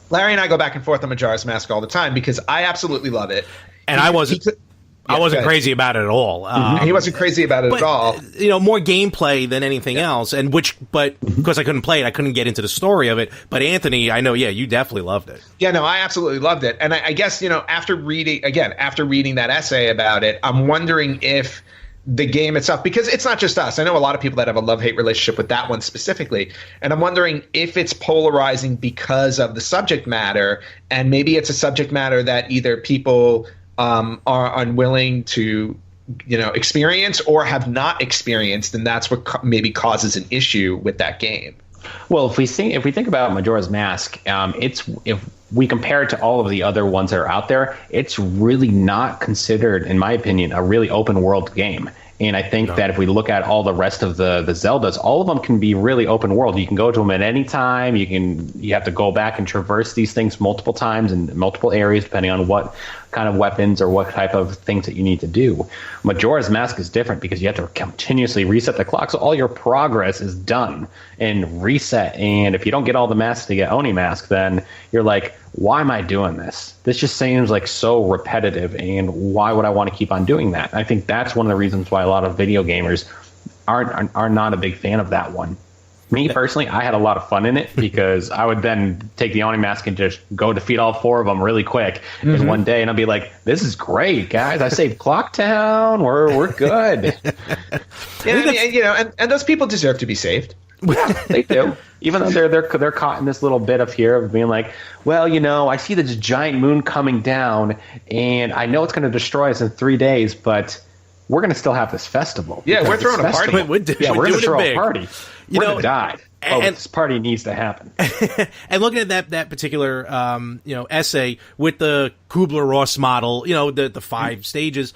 Larry and I go back and forth on Majora's Mask all the time because I absolutely love it. And I wasn't crazy about it at all. He wasn't crazy about it at all. More gameplay than anything else. And but because I couldn't play it, I couldn't get into the story of it. But Anthony, I know, you definitely loved it. Yeah, no, I absolutely loved it. And I guess, after reading that essay about it, I'm wondering if the game itself, because it's not just us. I know a lot of people that have a love-hate relationship with that one specifically. And I'm wondering if it's polarizing because of the subject matter. And maybe it's a subject matter that either people are unwilling to, experience or have not experienced, and that's what maybe causes an issue with that game. Well, if we think about Majora's Mask, if we compare it to all of the other ones that are out there, it's really not considered, in my opinion, a really open world game. And I think that if we look at all the rest of the Zeldas, all of them can be really open world. You can go to them at any time. You have to go back and traverse these things multiple times in multiple areas, depending on what kind of weapons or what type of things that you need to do. Majora's Mask is different because you have to continuously reset the clock, so all your progress is done and reset. And if you don't get all the masks to get Oni Mask, then you're like, why am I doing this? This just seems like so repetitive, and why would I want to keep on doing that? I think that's one of the reasons why a lot of video gamers are not a big fan of that one. Me personally, I had a lot of fun in it because I would then take the Oni Mask and just go defeat all 4 of them really quick in one day, and I'd be like, "This is great, guys! I saved Clock Town. We're good." And those people deserve to be saved. They do, even though they're caught in this little bit of fear of being like, well, I see this giant moon coming down, and I know it's going to destroy us in 3 days, but we're going to still have this festival. Yeah, we're throwing a party. We're going to throw a party. We're going to die. And this party needs to happen. And looking at that particular essay with the Kubler-Ross model, the 5 stages.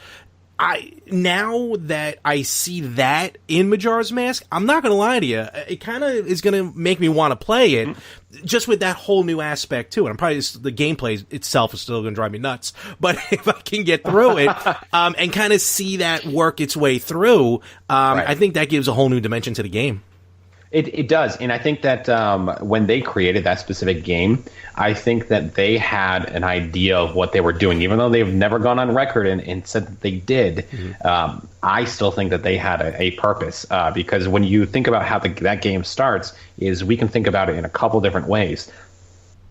Now that I see that in Majora's Mask, I'm not going to lie to you. It kind of is going to make me want to play it, just with that whole new aspect to it. I'm probably the gameplay itself is still going to drive me nuts, but if I can get through it and kind of see that work its way through, I think that gives a whole new dimension to the game. It does, and I think that when they created that specific game, I think that they had an idea of what they were doing, even though they've never gone on record and said that they did. I still think that they had a purpose, because when you think about how that game starts, is we can think about it in a couple different ways.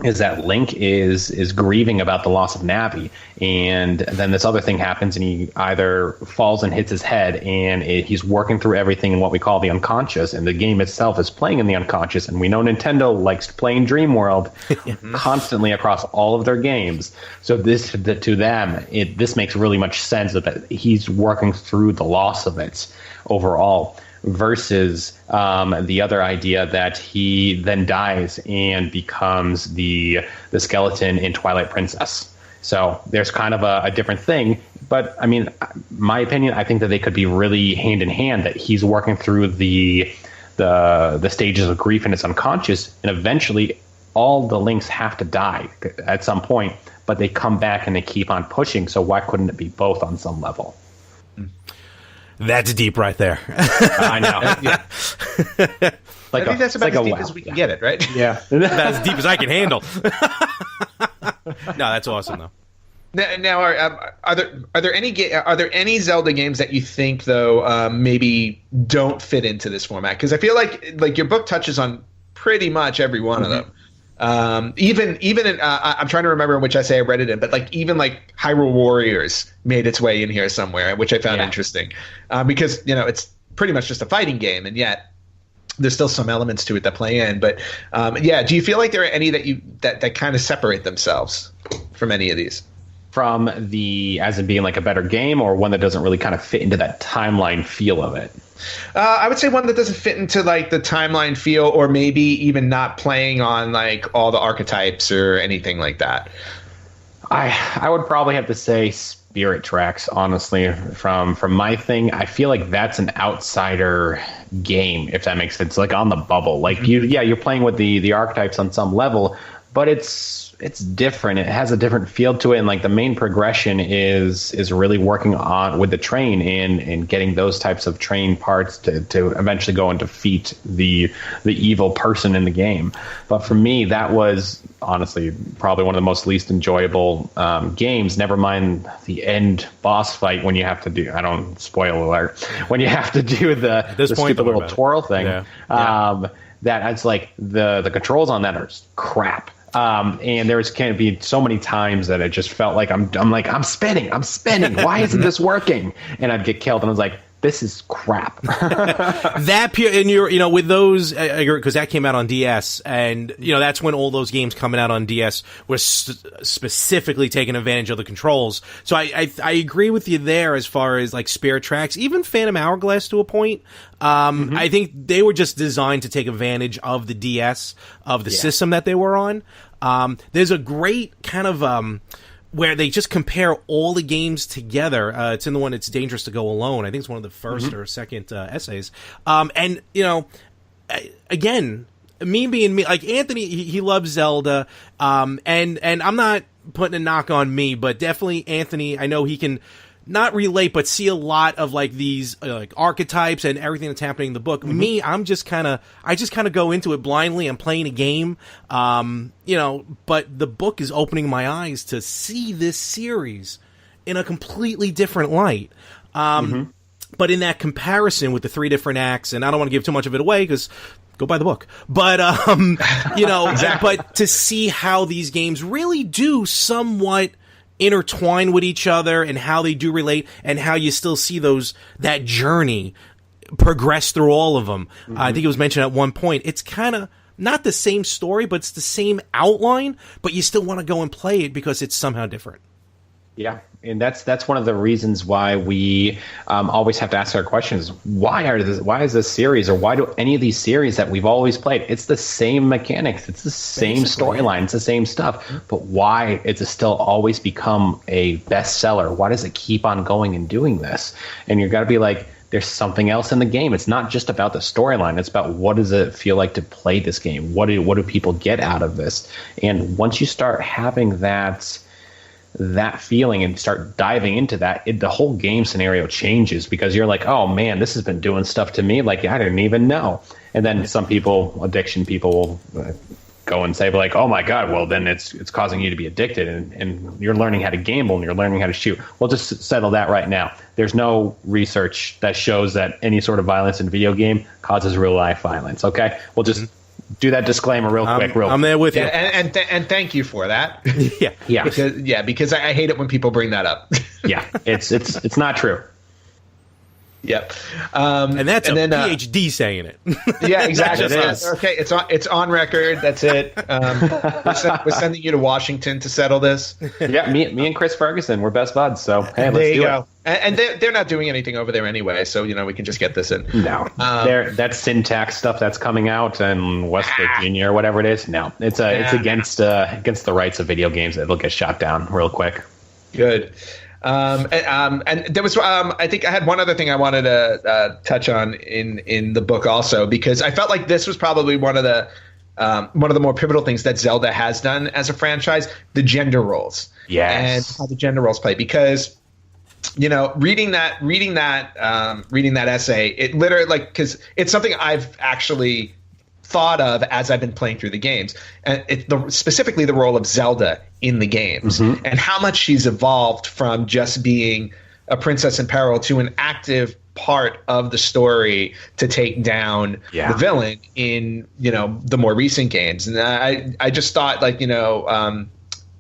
Is that Link is grieving about the loss of Navi, and then this other thing happens, and he either falls and hits his head, and he's working through everything in what we call the unconscious, and the game itself is playing in the unconscious, and we know Nintendo likes playing Dream World constantly across all of their games. So this to them, this makes really much sense that he's working through the loss of it overall. Versus the other idea that he then dies and becomes the skeleton in Twilight Princess. So there's kind of a different thing. But I mean, my opinion, I think that they could be really hand in hand. That he's working through the stages of grief in his unconscious, and eventually all the Links have to die at some point. But they come back and they keep on pushing. So why couldn't it be both on some level? That's deep right there. I know. I think that's about as deep as we can get it, right? Yeah. That's as deep as I can handle. No, that's awesome, though. Now, are there any Zelda games that you think though maybe don't fit into this format? Because I feel like your book touches on pretty much every one of them. Even in, I'm trying to remember which essay I read it in, but even Hyrule Warriors made its way in here somewhere, which I found interesting, because it's pretty much just a fighting game, and yet there's still some elements to it that play in. But do you feel like there are any that kind of separate themselves from any of these? From as in being like a better game, or one that doesn't really kind of fit into that timeline feel of it? I would say one that doesn't fit into the timeline feel, or maybe even not playing on all the archetypes or anything like that. I would probably have to say Spirit Tracks, honestly, from my thing. I feel like that's an outsider game, if that makes sense. On the bubble, you're playing with the archetypes on some level, but it's different. It has a different feel to it, and the main progression is really working on with the train and getting those types of train parts to eventually go and defeat the evil person in the game. But for me, that was honestly probably one of the most least enjoyable games. Never mind the end boss fight when you have to do, I don't spoil alert, when you have to do the stupid little twirl thing. That it's the controls on that are crap. And there's can be so many times that it just felt like I'm spinning. Why isn't this working? And I'd get killed, and I was like, this is crap. That and with those, because that came out on DS, and that's when all those games coming out on DS were specifically taking advantage of the controls. So I agree with you there as far as like Spirit Tracks, even Phantom Hourglass to a point. I think they were just designed to take advantage of the DS of the system that they were on. There's a great kind of where they just compare all the games together. It's in the one It's Dangerous to Go Alone. I think it's one of the first or second essays. And, again, me being me, like Anthony, he loves Zelda. And I'm not putting a knock on me, but definitely Anthony, I know he can not relate, but see a lot of like these like archetypes and everything that's happening in the book. Me, I just kind of go into it blindly. I'm playing a game, but the book is opening my eyes to see this series in a completely different light. But in that comparison with the 3 different acts, and I don't want to give too much of it away because go buy the book, but exactly. But to see how these games really do somewhat intertwine with each other and how they do relate and how you still see that journey progress through all of them. I think it was mentioned at one point. It's kind of not the same story, but it's the same outline, but you still want to go and play it because it's somehow different. Yeah, and that's one of the reasons why we always have to ask our questions. Why is this series, or why do any of these series that we've always played? It's the same mechanics, it's the same storyline, it's the same stuff. But why is it still always become a bestseller? Why does it keep on going and doing this? And you've got to be like, there's something else in the game. It's not just about the storyline. It's about what does it feel like to play this game? What do people get out of this? And once you start having that feeling and start diving into that, the whole game scenario changes, because you're like, oh man, this has been doing stuff to me like I didn't even know. And then some addiction people will go and say like, oh my god, well then it's causing you to be addicted, and you're learning how to gamble and you're learning how to shoot. Well, just settle that right now. There's no research that shows that any sort of violence in a video game causes real life violence. Okay, we'll just do that disclaimer real quick. I'm there with you, and thank you for that. yeah, because I hate it when people bring that up. Yeah, it's not true. Yep, and that's a PhD saying it. Yeah, exactly. It is. Okay, it's on record. That's it. We're sending you to Washington to settle this. Yeah, me and Chris Ferguson, we're best buds. So hey, let's do it. And they're not doing anything over there anyway, so we can just get this in. No, that syntax stuff that's coming out in West Virginia or whatever it is. No, it's against the rights of video games. It'll get shot down real quick. Good. And there was I think I had one other thing I wanted to touch on in the book also, because I felt like this was probably one of the more pivotal things that Zelda has done as a franchise: the gender roles. Yes. And how the gender roles play, because reading that essay, it literally, because it's something I've actually thought of as I've been playing through the games, and specifically the role of Zelda in the games, and how much she's evolved from just being a princess in peril to an active part of the story to take down the villain in the more recent games. And I just thought, like,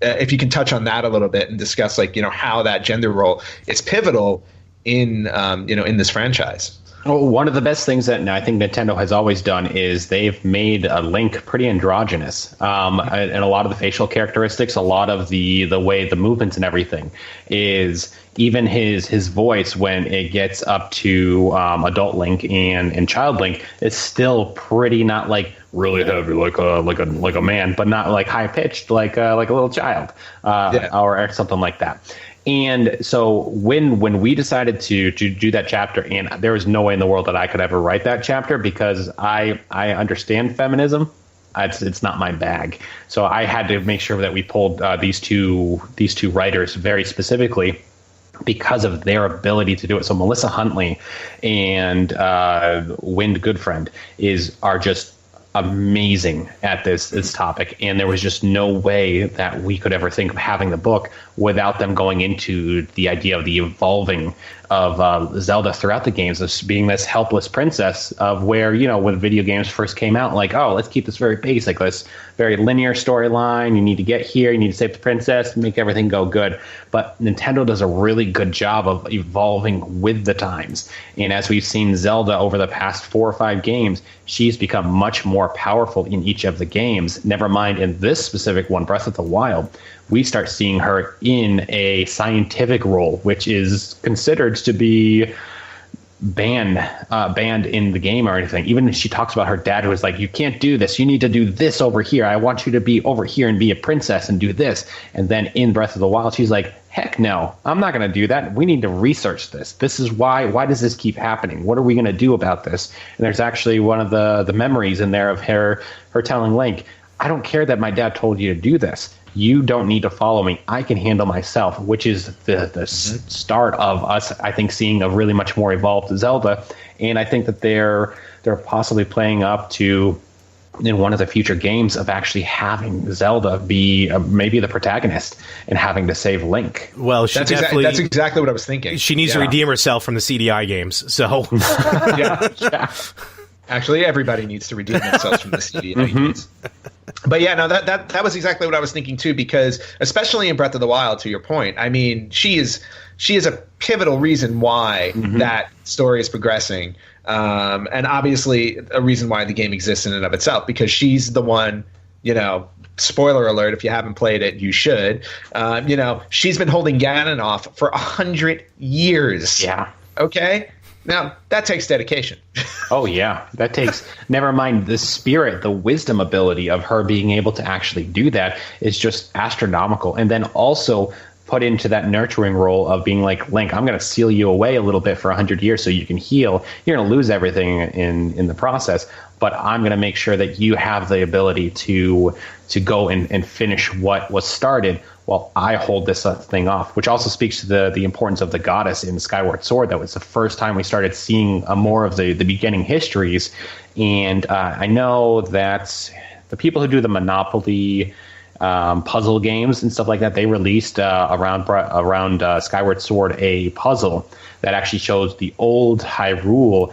if you can touch on that a little bit and discuss, like, how that gender role is pivotal in in this franchise. Well, one of the best things that I think Nintendo has always done is they've made Link pretty androgynous, and a lot of the facial characteristics, a lot of the way the movements and everything is, even his voice when it gets up to adult Link and child Link, is still pretty not like really heavy like a man, but not like high pitched like a little child or something like that. And so when we decided to do that chapter, and there was no way in the world that I could ever write that chapter, because I understand feminism. It's not my bag. So I had to make sure that we pulled these two writers very specifically because of their ability to do it. So Melissa Huntley and Wind Goodfriend are just amazing at this topic, and there was just no way that we could ever think of having the book without them going into the idea of the evolving of Zelda throughout the games, as being this helpless princess of where, when video games first came out, like, oh, let's keep this very basic, this very linear storyline. You need to get here, you need to save the princess, make everything go good. But Nintendo does a really good job of evolving with the times. And as we've seen Zelda over the past 4 or 5 games, she's become much more powerful in each of the games. Never mind in this specific one, Breath of the Wild, we start seeing her in a scientific role, which is considered to be banned in the game or anything. Even she talks about her dad, who was like, you can't do this, you need to do this over here, I want you to be over here and be a princess and do this. And then in Breath of the Wild, she's like, heck no, I'm not going to do that. We need to research this. This is why does this keep happening? What are we going to do about this? And there's actually one of the memories in there of her telling Link, I don't care that my dad told you to do this. You don't need to follow me. I can handle myself, which is the start of us, I think, seeing a really much more evolved Zelda. And I think that they're possibly playing up to, in one of the future games, of actually having Zelda be maybe the protagonist and having to save Link. Well, that's exactly what I was thinking. She needs to redeem herself from the CDI games. So, yeah. Actually, everybody needs to redeem themselves from the CDI games. But yeah, no, that was exactly what I was thinking too, because especially in Breath of the Wild, to your point, I mean, she is a pivotal reason why that story is progressing, and obviously a reason why the game exists in and of itself, because she's the one, spoiler alert, if you haven't played it, you should, she's been holding Ganon off for 100 years. Yeah. Okay? Now, that takes dedication. Oh, yeah. That takes, never mind the spirit, the wisdom ability of her being able to actually do that is just astronomical. And then also put into that nurturing role of being like, Link, I'm going to seal you away a little bit for 100 years so you can heal. You're going to lose everything in the process, but I'm going to make sure that you have the ability to go and finish what was started while I hold this thing off, which also speaks to the importance of the goddess in Skyward Sword. That was the first time we started seeing more of the beginning histories. And I know that the people who do the Monopoly puzzle games and stuff like that, they released around Skyward Sword a puzzle that actually shows the old Hyrule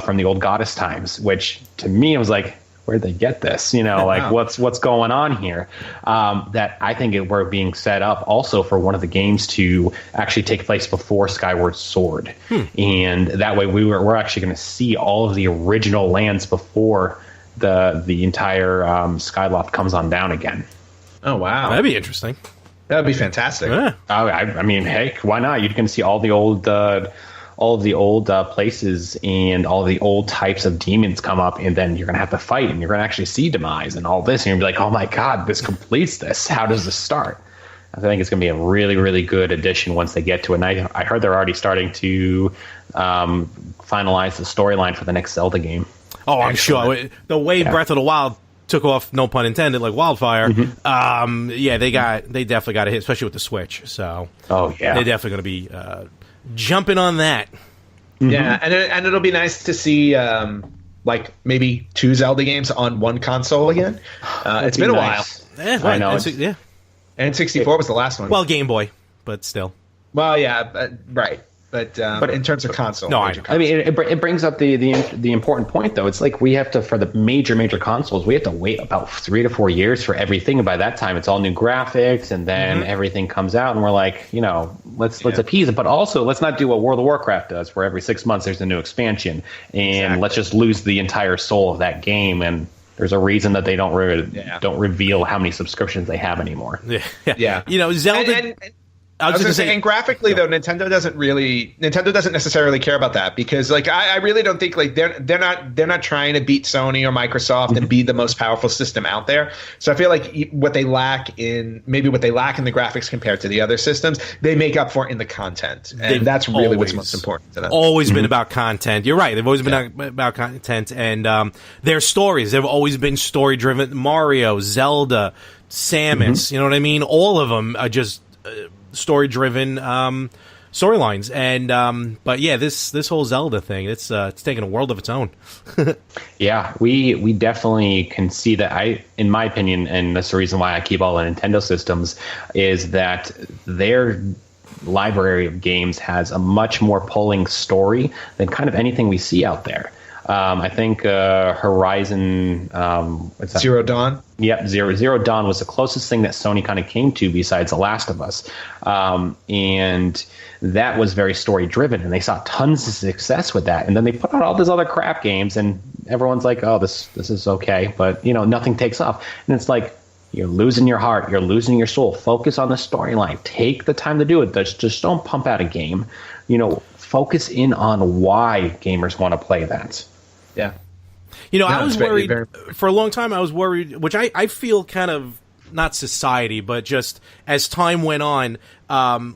from the old goddess times, which to me, I was like, where'd they get this? Like what's going on here? That I think we're being set up also for one of the games to actually take place before Skyward Sword. And that way we're actually going to see all of the original lands before the entire Skyloft comes on down again. Oh, wow. That'd be interesting. That'd be fantastic. Yeah. I mean, heck, why not? You're going to see all the old places and all the old types of demons come up, and then you're going to have to fight, and you're going to actually see Demise and all this, and you're going to be like, oh my God, this completes this. How does this start? I think it's going to be a really, really good addition once they get to it. And I heard they're already starting to finalize the storyline for the next Zelda game. Oh, I'm sure. The way Breath of the Wild took off, no pun intended, like wildfire. They definitely got a hit, especially with the Switch. So, they're definitely going to be jumping on that. Yeah, and it'll be nice to see like maybe 2 Zelda games on one console again. It's been a while. Yeah, right. I know. And 64 was the last one. Well, Game Boy, but still. Well, yeah, right. But in terms of console, no, I mean, it brings up the important point, though. It's like we have to, for the major consoles, we have to wait about 3 to 4 years for everything. And by that time, it's all new graphics, and then everything comes out, and we're like, let's appease it, but also let's not do what World of Warcraft does, where every 6 months there's a new expansion, and let's just lose the entire soul of that game. And there's a reason that they don't reveal how many subscriptions they have anymore. Yeah. Zelda. I was going to say, and graphically though, Nintendo doesn't necessarily care about that, because like I really don't think like they're not trying to beat Sony or Microsoft and be the most powerful system out there. So I feel like what they lack in the graphics compared to the other systems, they make up for in the content, and that's really what's most important to them. Always been about content. You're right. They've always been about content, and their stories. They've always been story driven. Mario, Zelda, Samus. You know what I mean? All of them are just story driven storylines. And but yeah, this whole Zelda thing, it's taking a world of its own. Yeah, we definitely can see that. In my opinion, and that's the reason why I keep all the Nintendo systems, is that their library of games has a much more pulling story than kind of anything we see out there. I think Horizon what's that? Zero Dawn. Yep, Zero Dawn was the closest thing that Sony kind of came to besides The Last of Us, and that was very story driven, and they saw tons of success with that. And then they put out all these other crap games, and everyone's like, "Oh, this is okay," but nothing takes off. And it's like, you're losing your heart, you're losing your soul. Focus on the storyline. Take the time to do it. Just don't pump out a game. Focus in on why gamers want to play that. Yeah. I was worried for a long time. I was worried, which I feel kind of not society, but just as time went on,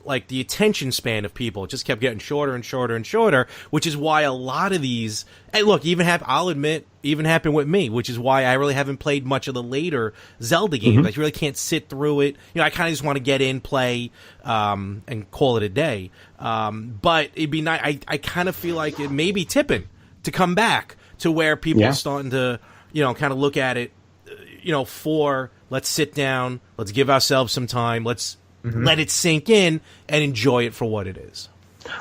like the attention span of people just kept getting shorter and shorter and shorter, which is why a lot of these, hey, look, I'll admit, even happened with me, which is why I really haven't played much of the later Zelda games. I really can't sit through it. I kind of just want to get in, play, and call it a day. But it'd be nice. I kind of feel like it may be tipping to come back to where people are starting to, kind of look at it, let's sit down, let's give ourselves some time, let's let it sink in and enjoy it for what it is.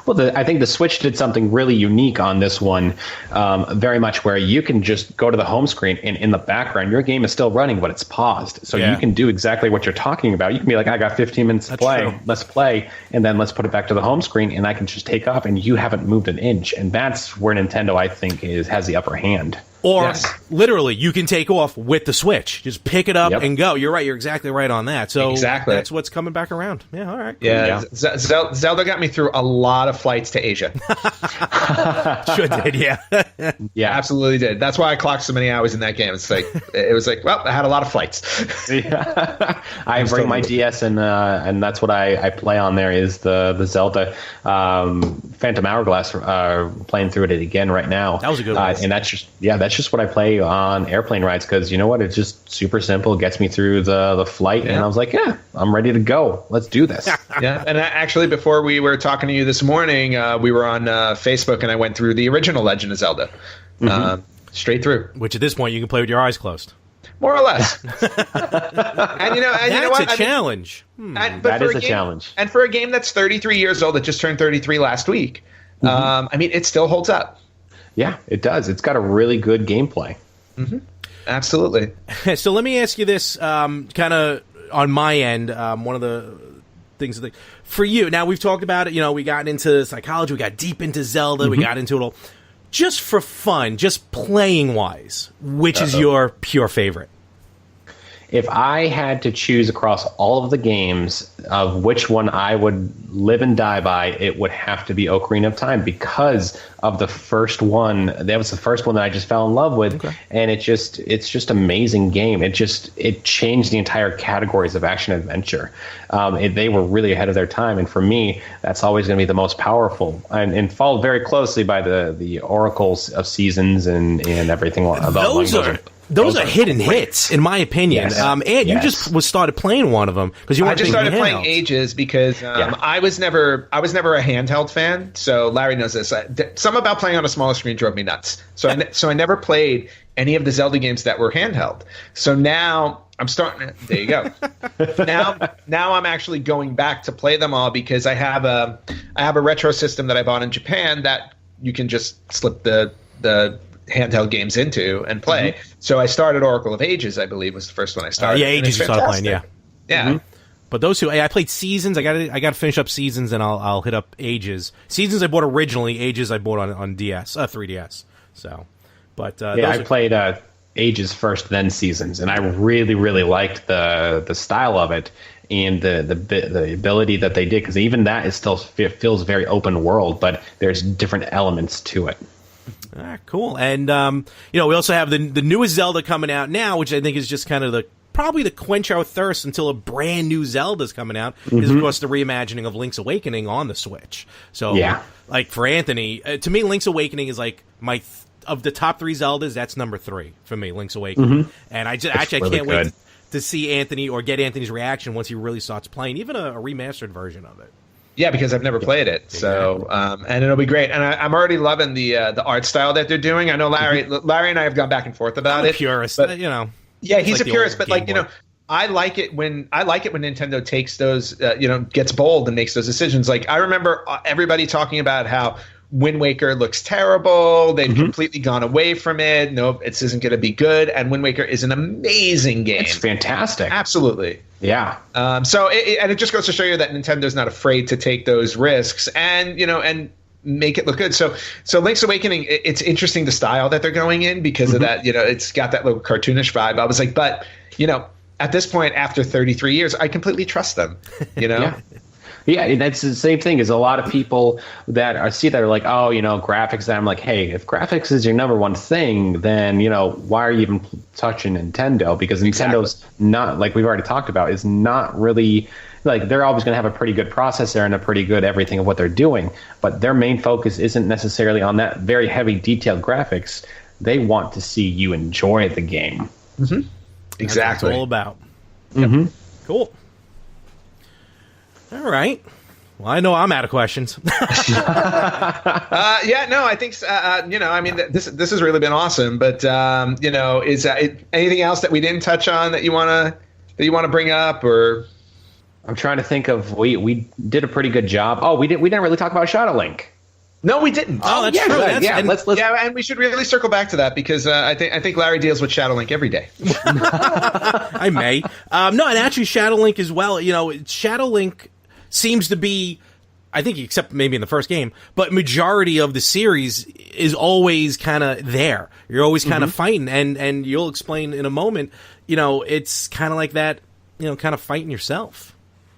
Well, I think the Switch did something really unique on this one, very much where you can just go to the home screen and in the background, your game is still running, but it's paused. So you can do exactly what you're talking about. You can be like, I got 15 minutes to play. True. Let's play. And then let's put it back to the home screen and I can just take off and you haven't moved an inch. And that's where Nintendo, I think, has the upper hand. Or literally, you can take off with the Switch. Just pick it up and go. You're right. You're exactly right on that. So that's what's coming back around. Yeah, all right. Cool. Yeah. Zelda got me through a lot of flights to Asia. Sure did, yeah. Yeah, absolutely did. That's why I clocked so many hours in that game. It was like, well, I had a lot of flights. I bring my DS and that's what I play on there is the Zelda Phantom Hourglass. Playing through it again right now. That was a good one. And that's just what I play on airplane rides because you know what? It's just super simple. It gets me through the flight, and I was like, yeah, I'm ready to go. Let's do this. Yeah, and actually, before we were talking to you this morning, we were on Facebook, and I went through the original Legend of Zelda, straight through. Which at this point you can play with your eyes closed. More or less. And you know what? That's a challenge. That is a challenge. And for a game that's 33 years old, that just turned 33 last week, it still holds up. Yeah, it does. It's got a really good gameplay. Absolutely. So let me ask you this, kind of on my end, one of the things for you. Now, we've talked about it. We got into psychology. We got deep into Zelda. We got into it all. Just for fun, just playing-wise, which is your pure favorite? If I had to choose across all of the games of which one I would live and die by, it would have to be Ocarina of Time because of the first one. That was the first one that I just fell in love with, and it's just amazing game. It changed the entire categories of action adventure. They were really ahead of their time, and for me, that's always going to be the most powerful, and followed very closely by the oracles of seasons and everything about Those are hidden hits, in my opinion. Yes. And you just started playing one of them because I just started playing Ages because I was never a handheld fan. So Larry knows this. Something about playing on a smaller screen drove me nuts. So I never played any of the Zelda games that were handheld. So now I'm starting. There you go. now I'm actually going back to play them all because I have a retro system that I bought in Japan that you can just slip the handheld games into and play. So I started Oracle of Ages, I believe, was the first one I started. Ages you started playing, yeah. Yeah. But those two, I played Seasons. I got to finish up Seasons, and I'll hit up Ages. Seasons I bought originally. Ages I bought on 3DS. So, but I played Ages first, then Seasons, and I really, really liked the style of it and the ability that they did because even that is still feels very open world, but there's different elements to it. Cool. And, we also have the newest Zelda coming out now, which I think is just kind of probably the quench our thirst until a brand new Zelda's coming out, is, of course, the reimagining of Link's Awakening on the Switch. So, like, for Anthony, to me, Link's Awakening is like of the top 3 Zeldas, that's number 3 for me, Link's Awakening. And I can't wait to see Anthony or get Anthony's reaction once he really starts playing, even a remastered version of it. Yeah, because I've never played it, so and it'll be great. And I'm already loving the art style that they're doing. I know Larry and I have gone back and forth about it. Purist, but, you know. Yeah, he's like a purist, but like Game Boy. I like it when Nintendo takes those, gets bold and makes those decisions. Like I remember everybody talking about how Wind Waker looks terrible. They've completely gone away from it. No, it isn't going to be good. And Wind Waker is an amazing game. It's fantastic. Absolutely. Yeah. So it just goes to show you that Nintendo's not afraid to take those risks and make it look good. So Link's Awakening, it's interesting the style that they're going in because of that. It's got that little cartoonish vibe. I was like, but at this point, after 33 years, I completely trust them. Yeah, and that's the same thing as a lot of people that I see that are like, oh, graphics. And I'm like, hey, if graphics is your number one thing, then, why are you even touching Nintendo? Because Nintendo's not, like we've already talked about, is not really, like they're always going to have a pretty good processor and a pretty good everything of what they're doing. But their main focus isn't necessarily on that very heavy detailed graphics. They want to see you enjoy the game. Mm-hmm. Exactly. That's what it's all about. Mm-hmm. Cool. All right. Well, I know I'm out of questions. I think this has really been awesome. But is anything else that we didn't touch on that you want to bring up? Or I'm trying to think of we did a pretty good job. Oh, we didn't really talk about Shadow Link. No, we didn't. Oh, that's true. Let's and we should really circle back to that because I think Larry deals with Shadow Link every day. I may. No, and actually Shadow Link as well. Shadow Link seems to be, I think, except maybe in the first game, but majority of the series is always kind of there. You're always kind of fighting, and you'll explain in a moment. It's kind of like that. Kind of fighting yourself.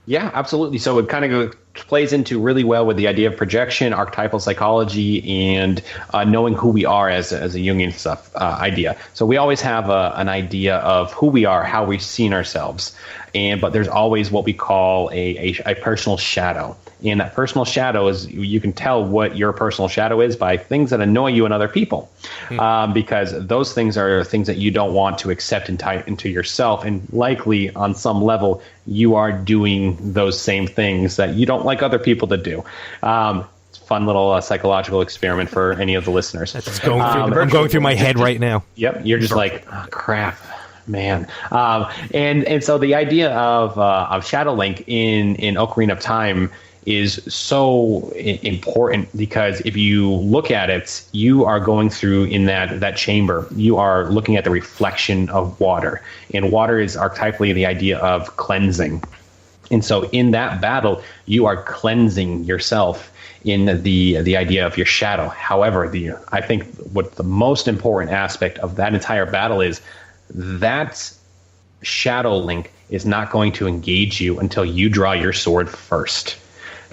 Yeah, absolutely. So it kind of plays into really well with the idea of projection, archetypal psychology, and knowing who we are as a Jungian stuff idea. So we always have an idea of who we are, how we've seen ourselves, but there's always what we call a personal shadow. And that personal shadow is, you can tell what your personal shadow is by things that annoy you in other people, because those things are things that you don't want to accept into yourself. And likely on some level, you are doing those same things that you don't like other people to do. It's a fun little psychological experiment for any of the listeners. I'm going through my head right now. Yep. You're just like, oh, crap. Man, and so the idea of Shadow Link in Ocarina of Time is so important because if you look at it, you are going through in that chamber. You are looking at the reflection of water, and water is archetypally the idea of cleansing. And so in that battle, you are cleansing yourself in the idea of your shadow. However, I think what the most important aspect of that entire battle is that Shadow Link is not going to engage you until you draw your sword first.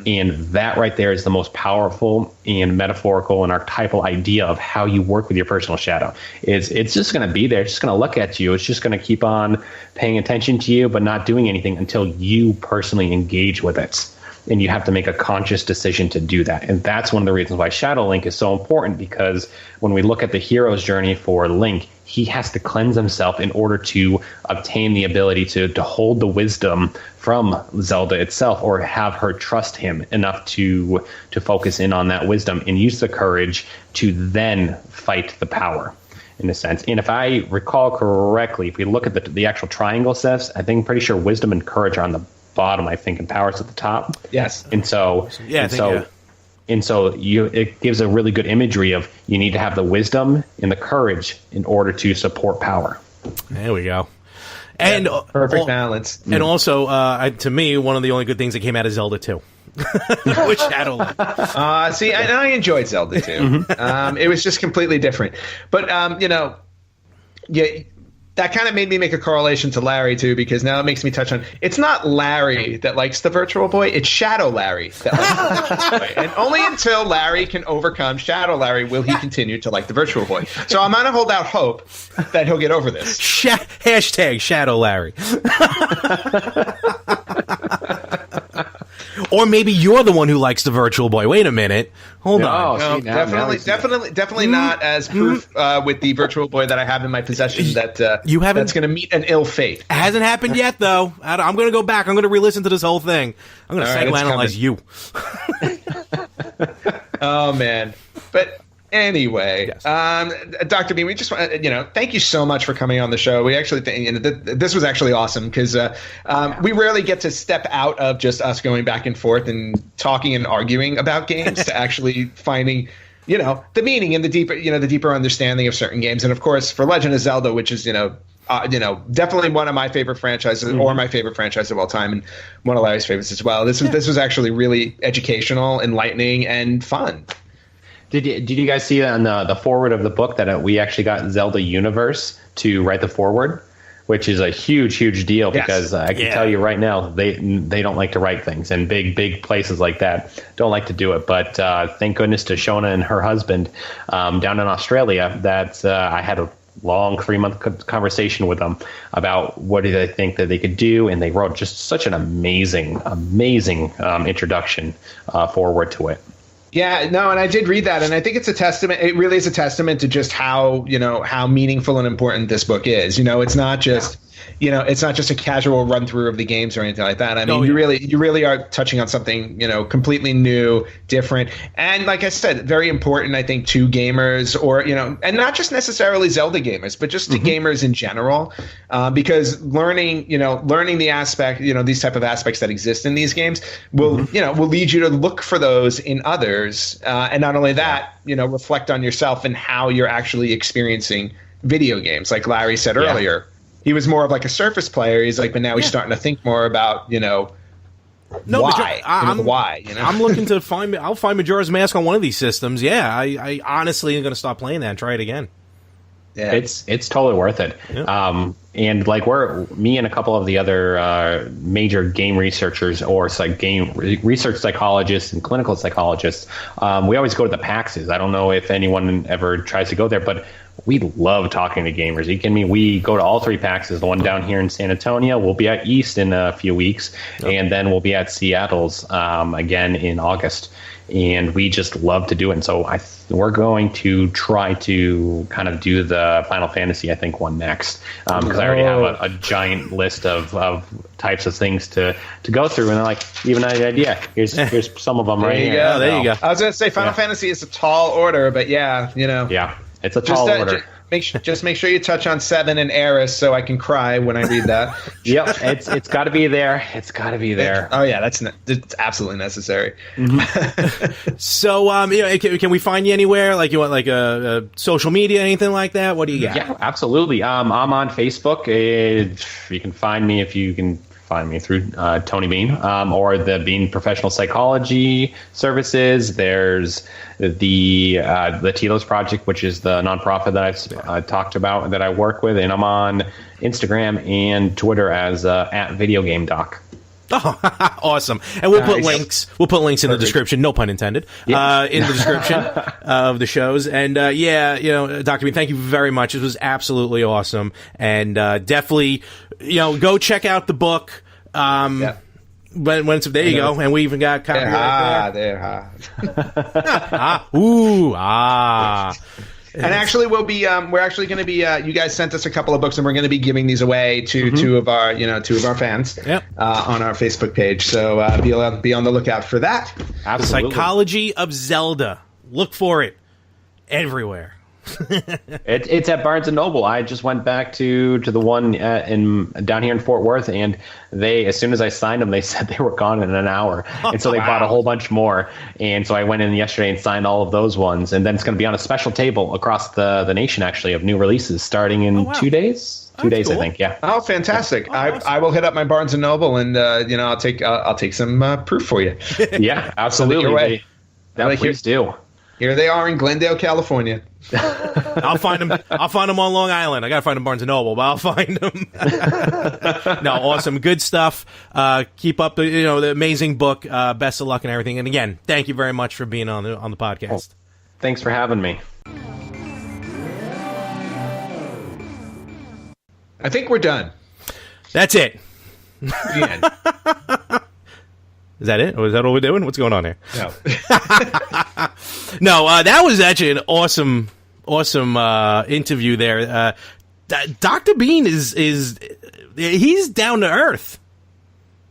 And that right there is the most powerful and metaphorical and archetypal idea of how you work with your personal shadow. It's just going to be there. It's just going to look at you. It's just going to keep on paying attention to you, but not doing anything until you personally engage with it. And you have to make a conscious decision to do that. And that's one of the reasons why Shadow Link is so important, because when we look at the hero's journey for Link, he has to cleanse himself in order to obtain the ability to hold the wisdom from Zelda itself, or have her trust him enough to focus in on that wisdom and use the courage to then fight the power, in a sense. And if I recall correctly, if we look at the actual triangle sets, I think pretty sure wisdom and courage are on the bottom, I think, and power's at the top. Yes. And so it gives a really good imagery of you need to have the wisdom and the courage in order to support power. There we go. And perfect balance. And also, to me, one of the only good things that came out of Zelda 2. With Shadow Link. I enjoyed Zelda 2. It was just completely different. But, that kind of made me make a correlation to Larry, too, because now it makes me touch on, it's not Larry that likes the Virtual Boy, it's Shadow Larry that likes the Virtual Boy. And only until Larry can overcome Shadow Larry will he continue to like the Virtual Boy. So I'm going to hold out hope that he'll get over this. Hashtag Shadow Larry. Or maybe you're the one who likes the Virtual Boy. Wait a minute. Hold on. No, see, now definitely not as proof with the Virtual Boy that I have in my possession that that's going to meet an ill fate. It hasn't happened yet, though. I'm going to go back. I'm going to re-listen to this whole thing. I'm going to psychoanalyze you. Oh, man. But anyway, yes. Dr. B, we just want thank you so much for coming on the show. We actually think this was actually awesome because we rarely get to step out of just us going back and forth and talking and arguing about games to actually finding the meaning and the deeper understanding of certain games. And of course, for Legend of Zelda, which is definitely one of my favorite franchises, or my favorite franchise of all time, and one of Larry's favorites as well. This was actually really educational, enlightening, and fun. Did you guys see on the forward of the book that we actually got Zelda Universe to write the forward, which is a huge deal because I can tell you right now they don't like to write things, and big places like that don't like to do it. But thank goodness to Shona and her husband down in Australia that I had a long 3-month conversation with them about what do they think that they could do, and they wrote just such an amazing introduction forward to it. Yeah, no, and I did read that, and I think it's a testament. It really is a testament to just how meaningful and important this book is. It's not just it's not just a casual run through of the games or anything like that. I mean, you really are touching on something completely new, different, and like I said, very important. I think to gamers, or and not just necessarily Zelda gamers, but just to gamers in general, because learning the aspect, these type of aspects that exist in these games will lead you to look for those in others, and not only that, reflect on yourself and how you're actually experiencing video games. Like Larry said earlier. He was more of like a surface player. He's like, but now he's starting to think more about, why. I'm looking to find. I'll find Majora's Mask on one of these systems. Yeah, I honestly am going to stop playing that and try it again. Yeah, it's totally worth it. Yeah. And like me and a couple of the other major game researchers or game research psychologists and clinical psychologists, we always go to the PAXs. I don't know if anyone ever tries to go there, but we love talking to gamers. Are you kidding me? We go to all 3 PAXs. The one down here in San Antonio. We'll be at East in a few weeks, and then we'll be at Seattle's again in August. And we just love to do it. And so we're going to try to kind of do the Final Fantasy, I think, one next, because I already have a giant list of types of things to go through. And like, even an idea. Here's some of them right here. There you go. I was going to say Final Fantasy is a tall order, but yeah. It's a tall order. Just make sure you touch on 7 and Eris so I can cry when I read that. Yep, it's got to be there. It's got to be there. Oh yeah, it's absolutely necessary. So, can we find you anywhere? Like, you want like a social media, anything like that? What do you got? Yeah, absolutely. I'm on Facebook. You can find me through Tony Bean or the Bean Professional Psychology Services. There's the Telos Project, which is the nonprofit that I've talked about that I work with, and I'm on Instagram and Twitter as @VideoGameDoc. Oh, awesome! And we'll put links. We'll put links in the description. No pun intended. In the description of the shows. And Dr. Bean, thank you very much. It was absolutely awesome. And definitely, go check out the book. When it's there, you go. And we even got copy right there. And actually, we're actually going to be. You guys sent us a couple of books, and we're going to be giving these away to two of our fans on our Facebook page. So be on the lookout for that. Absolutely. The Psychology of Zelda. Look for it everywhere. It's at Barnes & Noble. I just went back to the one down here in Fort Worth, and they, as soon as I signed them, they said they were gone in an hour. And so they bought a whole bunch more. And so I went in yesterday and signed all of those ones. And then it's going to be on a special table across the nation, actually, of new releases starting in 2 days. 2 days, cool. I think. Yeah. Oh, fantastic! Awesome. I will hit up my Barnes & Noble, and I'll take some proof for you. Yeah, absolutely. Please do. Here they are in Glendale, California. I'll find them on Long Island. I gotta find them Barnes and Noble, but I'll find them. No, awesome, good stuff. Keep up the amazing book. Best of luck and everything. And again, thank you very much for being on the podcast. Thanks for having me. I think we're done. That's it. The end. Is that it? Or is that all we're doing? What's going on here? No. No, that was actually an awesome interview there. Dr. Bean is he's down to earth.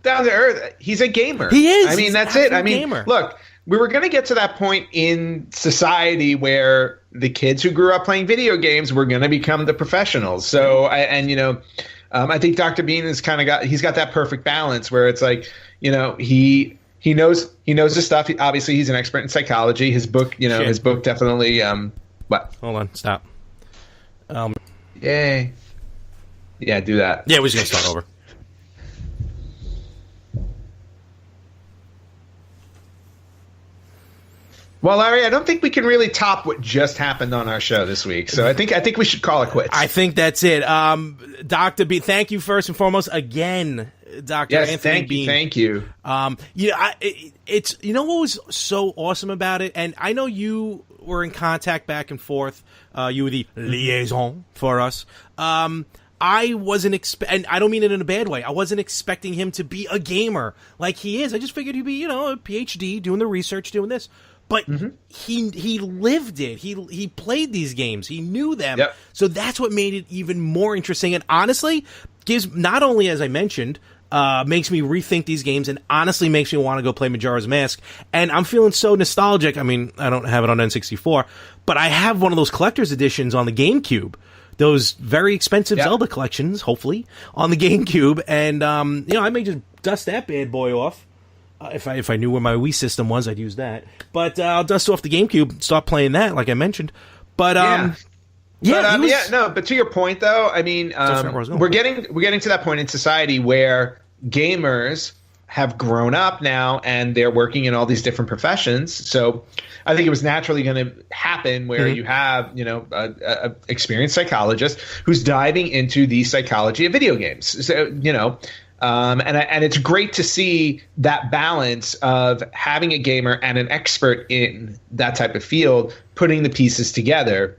Down to earth. He's a gamer. He is. I mean, that's it. I mean, gamer. Look, we were going to get to that point in society where the kids who grew up playing video games were going to become the professionals. So, I think Dr. Bean has he's got that perfect balance where it's like, he knows his stuff. Obviously, he's an expert in psychology. His book, his book definitely. What? Hold on, stop. Yay! Yeah, do that. Yeah, we're just gonna start over. Well, Larry, I don't think we can really top what just happened on our show this week. So I think we should call it quits. I think that's it. Dr. Bean, thank you first and foremost again, Dr. Anthony Bean. Thank you. It's what was so awesome about it, and I know you were in contact back and forth. You were the liaison for us. I wasn't and I don't mean it in a bad way. I wasn't expecting him to be a gamer like he is. I just figured he'd be, a PhD, doing the research, doing this. But he lived it. He played these games. He knew them. Yep. So that's what made it even more interesting. And honestly, gives not only, as I mentioned, makes me rethink these games, and honestly makes me want to go play Majora's Mask. And I'm feeling so nostalgic. I mean, I don't have it on N64, but I have one of those collector's editions on the GameCube. Those very expensive Zelda collections, hopefully, on the GameCube. And, I may just dust that bad boy off. If I knew where my Wii system was, I'd use that. But I'll dust off the GameCube, stop playing that, like I mentioned. But but to your point, though, I mean, we're getting to that point in society where gamers have grown up now and they're working in all these different professions. So I think it was naturally going to happen where you have, a experienced psychologist who's diving into the psychology of video games. So, and it's great to see that balance of having a gamer and an expert in that type of field putting the pieces together,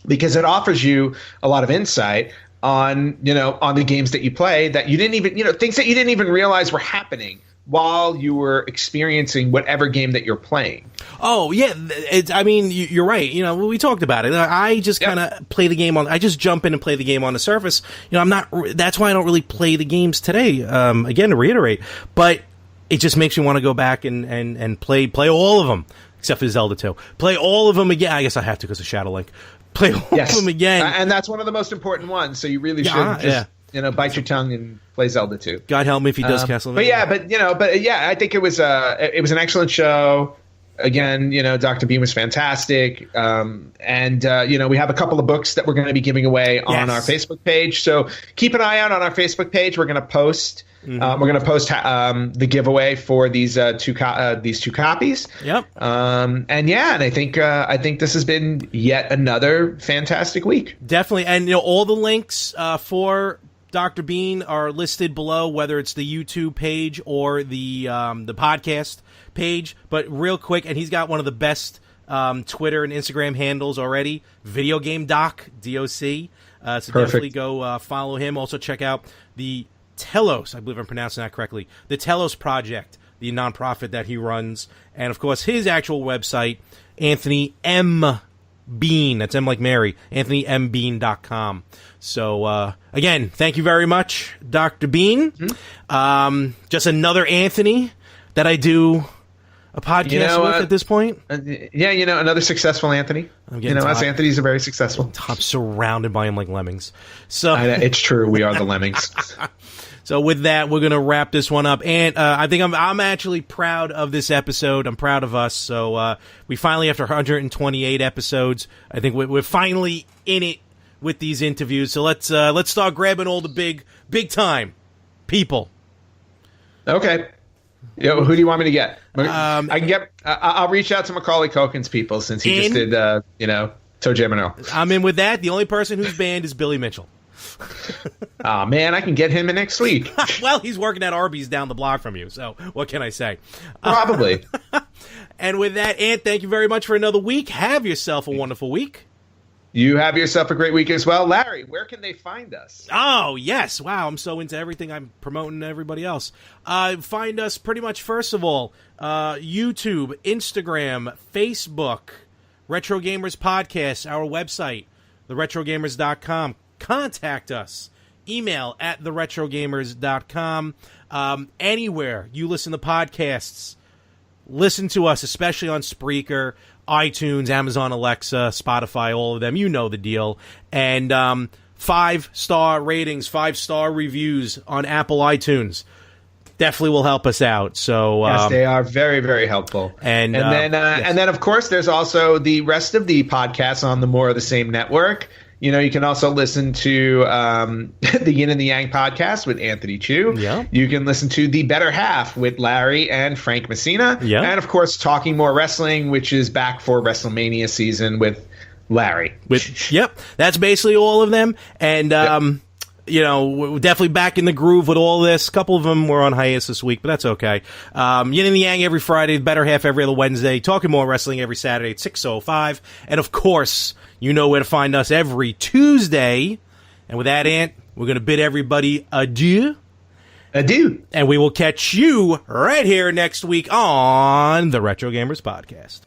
because it offers you a lot of insight on the games that you play that you didn't even, things that you didn't even realize were happening while you were experiencing whatever game that you're playing. Oh, yeah. You're right. We talked about it. I just kind of play the game I just jump in and play the game on the surface. That's why I don't really play the games today, again, to reiterate. But it just makes me want to go back and play all of them, except for Zelda 2. Play all of them again. I guess I have to because of Shadow Link. Play all of them again. And that's one of the most important ones, so you really should just bite your tongue and play Zelda 2. God help me if he does Castlevania. I think it was an excellent show. Again, Dr. Bean was fantastic. We have a couple of books that we're going to be giving away on our Facebook page. So keep an eye out on our Facebook page. We're going to post the giveaway for these two copies. Yep. And I think this has been yet another fantastic week. Definitely. And all the links for Dr. Bean are listed below, whether it's the YouTube page or the podcast page. But real quick, and he's got one of the best Twitter and Instagram handles already, Video Game Doc, DOC. So definitely go follow him. Also check out the Telos, I believe I'm pronouncing that correctly, the Telos Project, the nonprofit that he runs. And, of course, his actual website, Anthony M. Bean. That's M like Mary. AnthonyMBean.com. So, again, thank you very much, Dr. Bean. Just another Anthony that I do a podcast with at this point. Another successful Anthony. Us Anthonys are very successful. I'm surrounded by them like lemmings. So it's true. We are the lemmings. So with that, we're going to wrap this one up. And I think I'm actually proud of this episode. I'm proud of us. So we finally, after 128 episodes, I think we're finally in it with these interviews. So let's start grabbing all the big time people. Okay. Who do you want me to get? I can get. I'll reach out to Macaulay Culkin's people since he just did, Toe Jam and Earl. I'm in with that. The only person who's banned is Billy Mitchell. Oh man, I can get him in next week. Well, he's working at Arby's down the block from you, so what can I say? Probably. And with that, Ant, thank you very much for another week. Have yourself a wonderful week. You have yourself a great week as well. Larry, where can they find us? Oh, yes. Wow, I'm so into everything I'm promoting to everybody else. Find us pretty much, first of all, YouTube, Instagram, Facebook, Retro Gamers Podcast, our website, theretrogamers.com. Contact us. Email at theretrogamers.com. Anywhere you listen to podcasts, listen to us, especially on Spreaker, iTunes, Amazon Alexa, Spotify, all of them. You know the deal. And 5-star ratings, 5-star reviews on Apple iTunes definitely will help us out. So yes, they are very, very helpful. And then of course there's also the rest of the podcasts on the More of the Same network. You know, you can also listen to the Yin and the Yang podcast with Anthony Chu. Yeah. You can listen to The Better Half with Larry and Frank Messina. Yeah. And, of course, Talking More Wrestling, which is back for WrestleMania season with Larry. Yep. That's basically all of them. And, you know, we're definitely back in the groove with all this. A couple of them were on hiatus this week, but that's okay. Yin and the Yang every Friday, The Better Half every other Wednesday, Talking More Wrestling every Saturday at 6:05. And, of course, you know where to find us every Tuesday. And with that, Ant, we're going to bid everybody adieu. Adieu. And we will catch you right here next week on the Retro Gamers Podcast.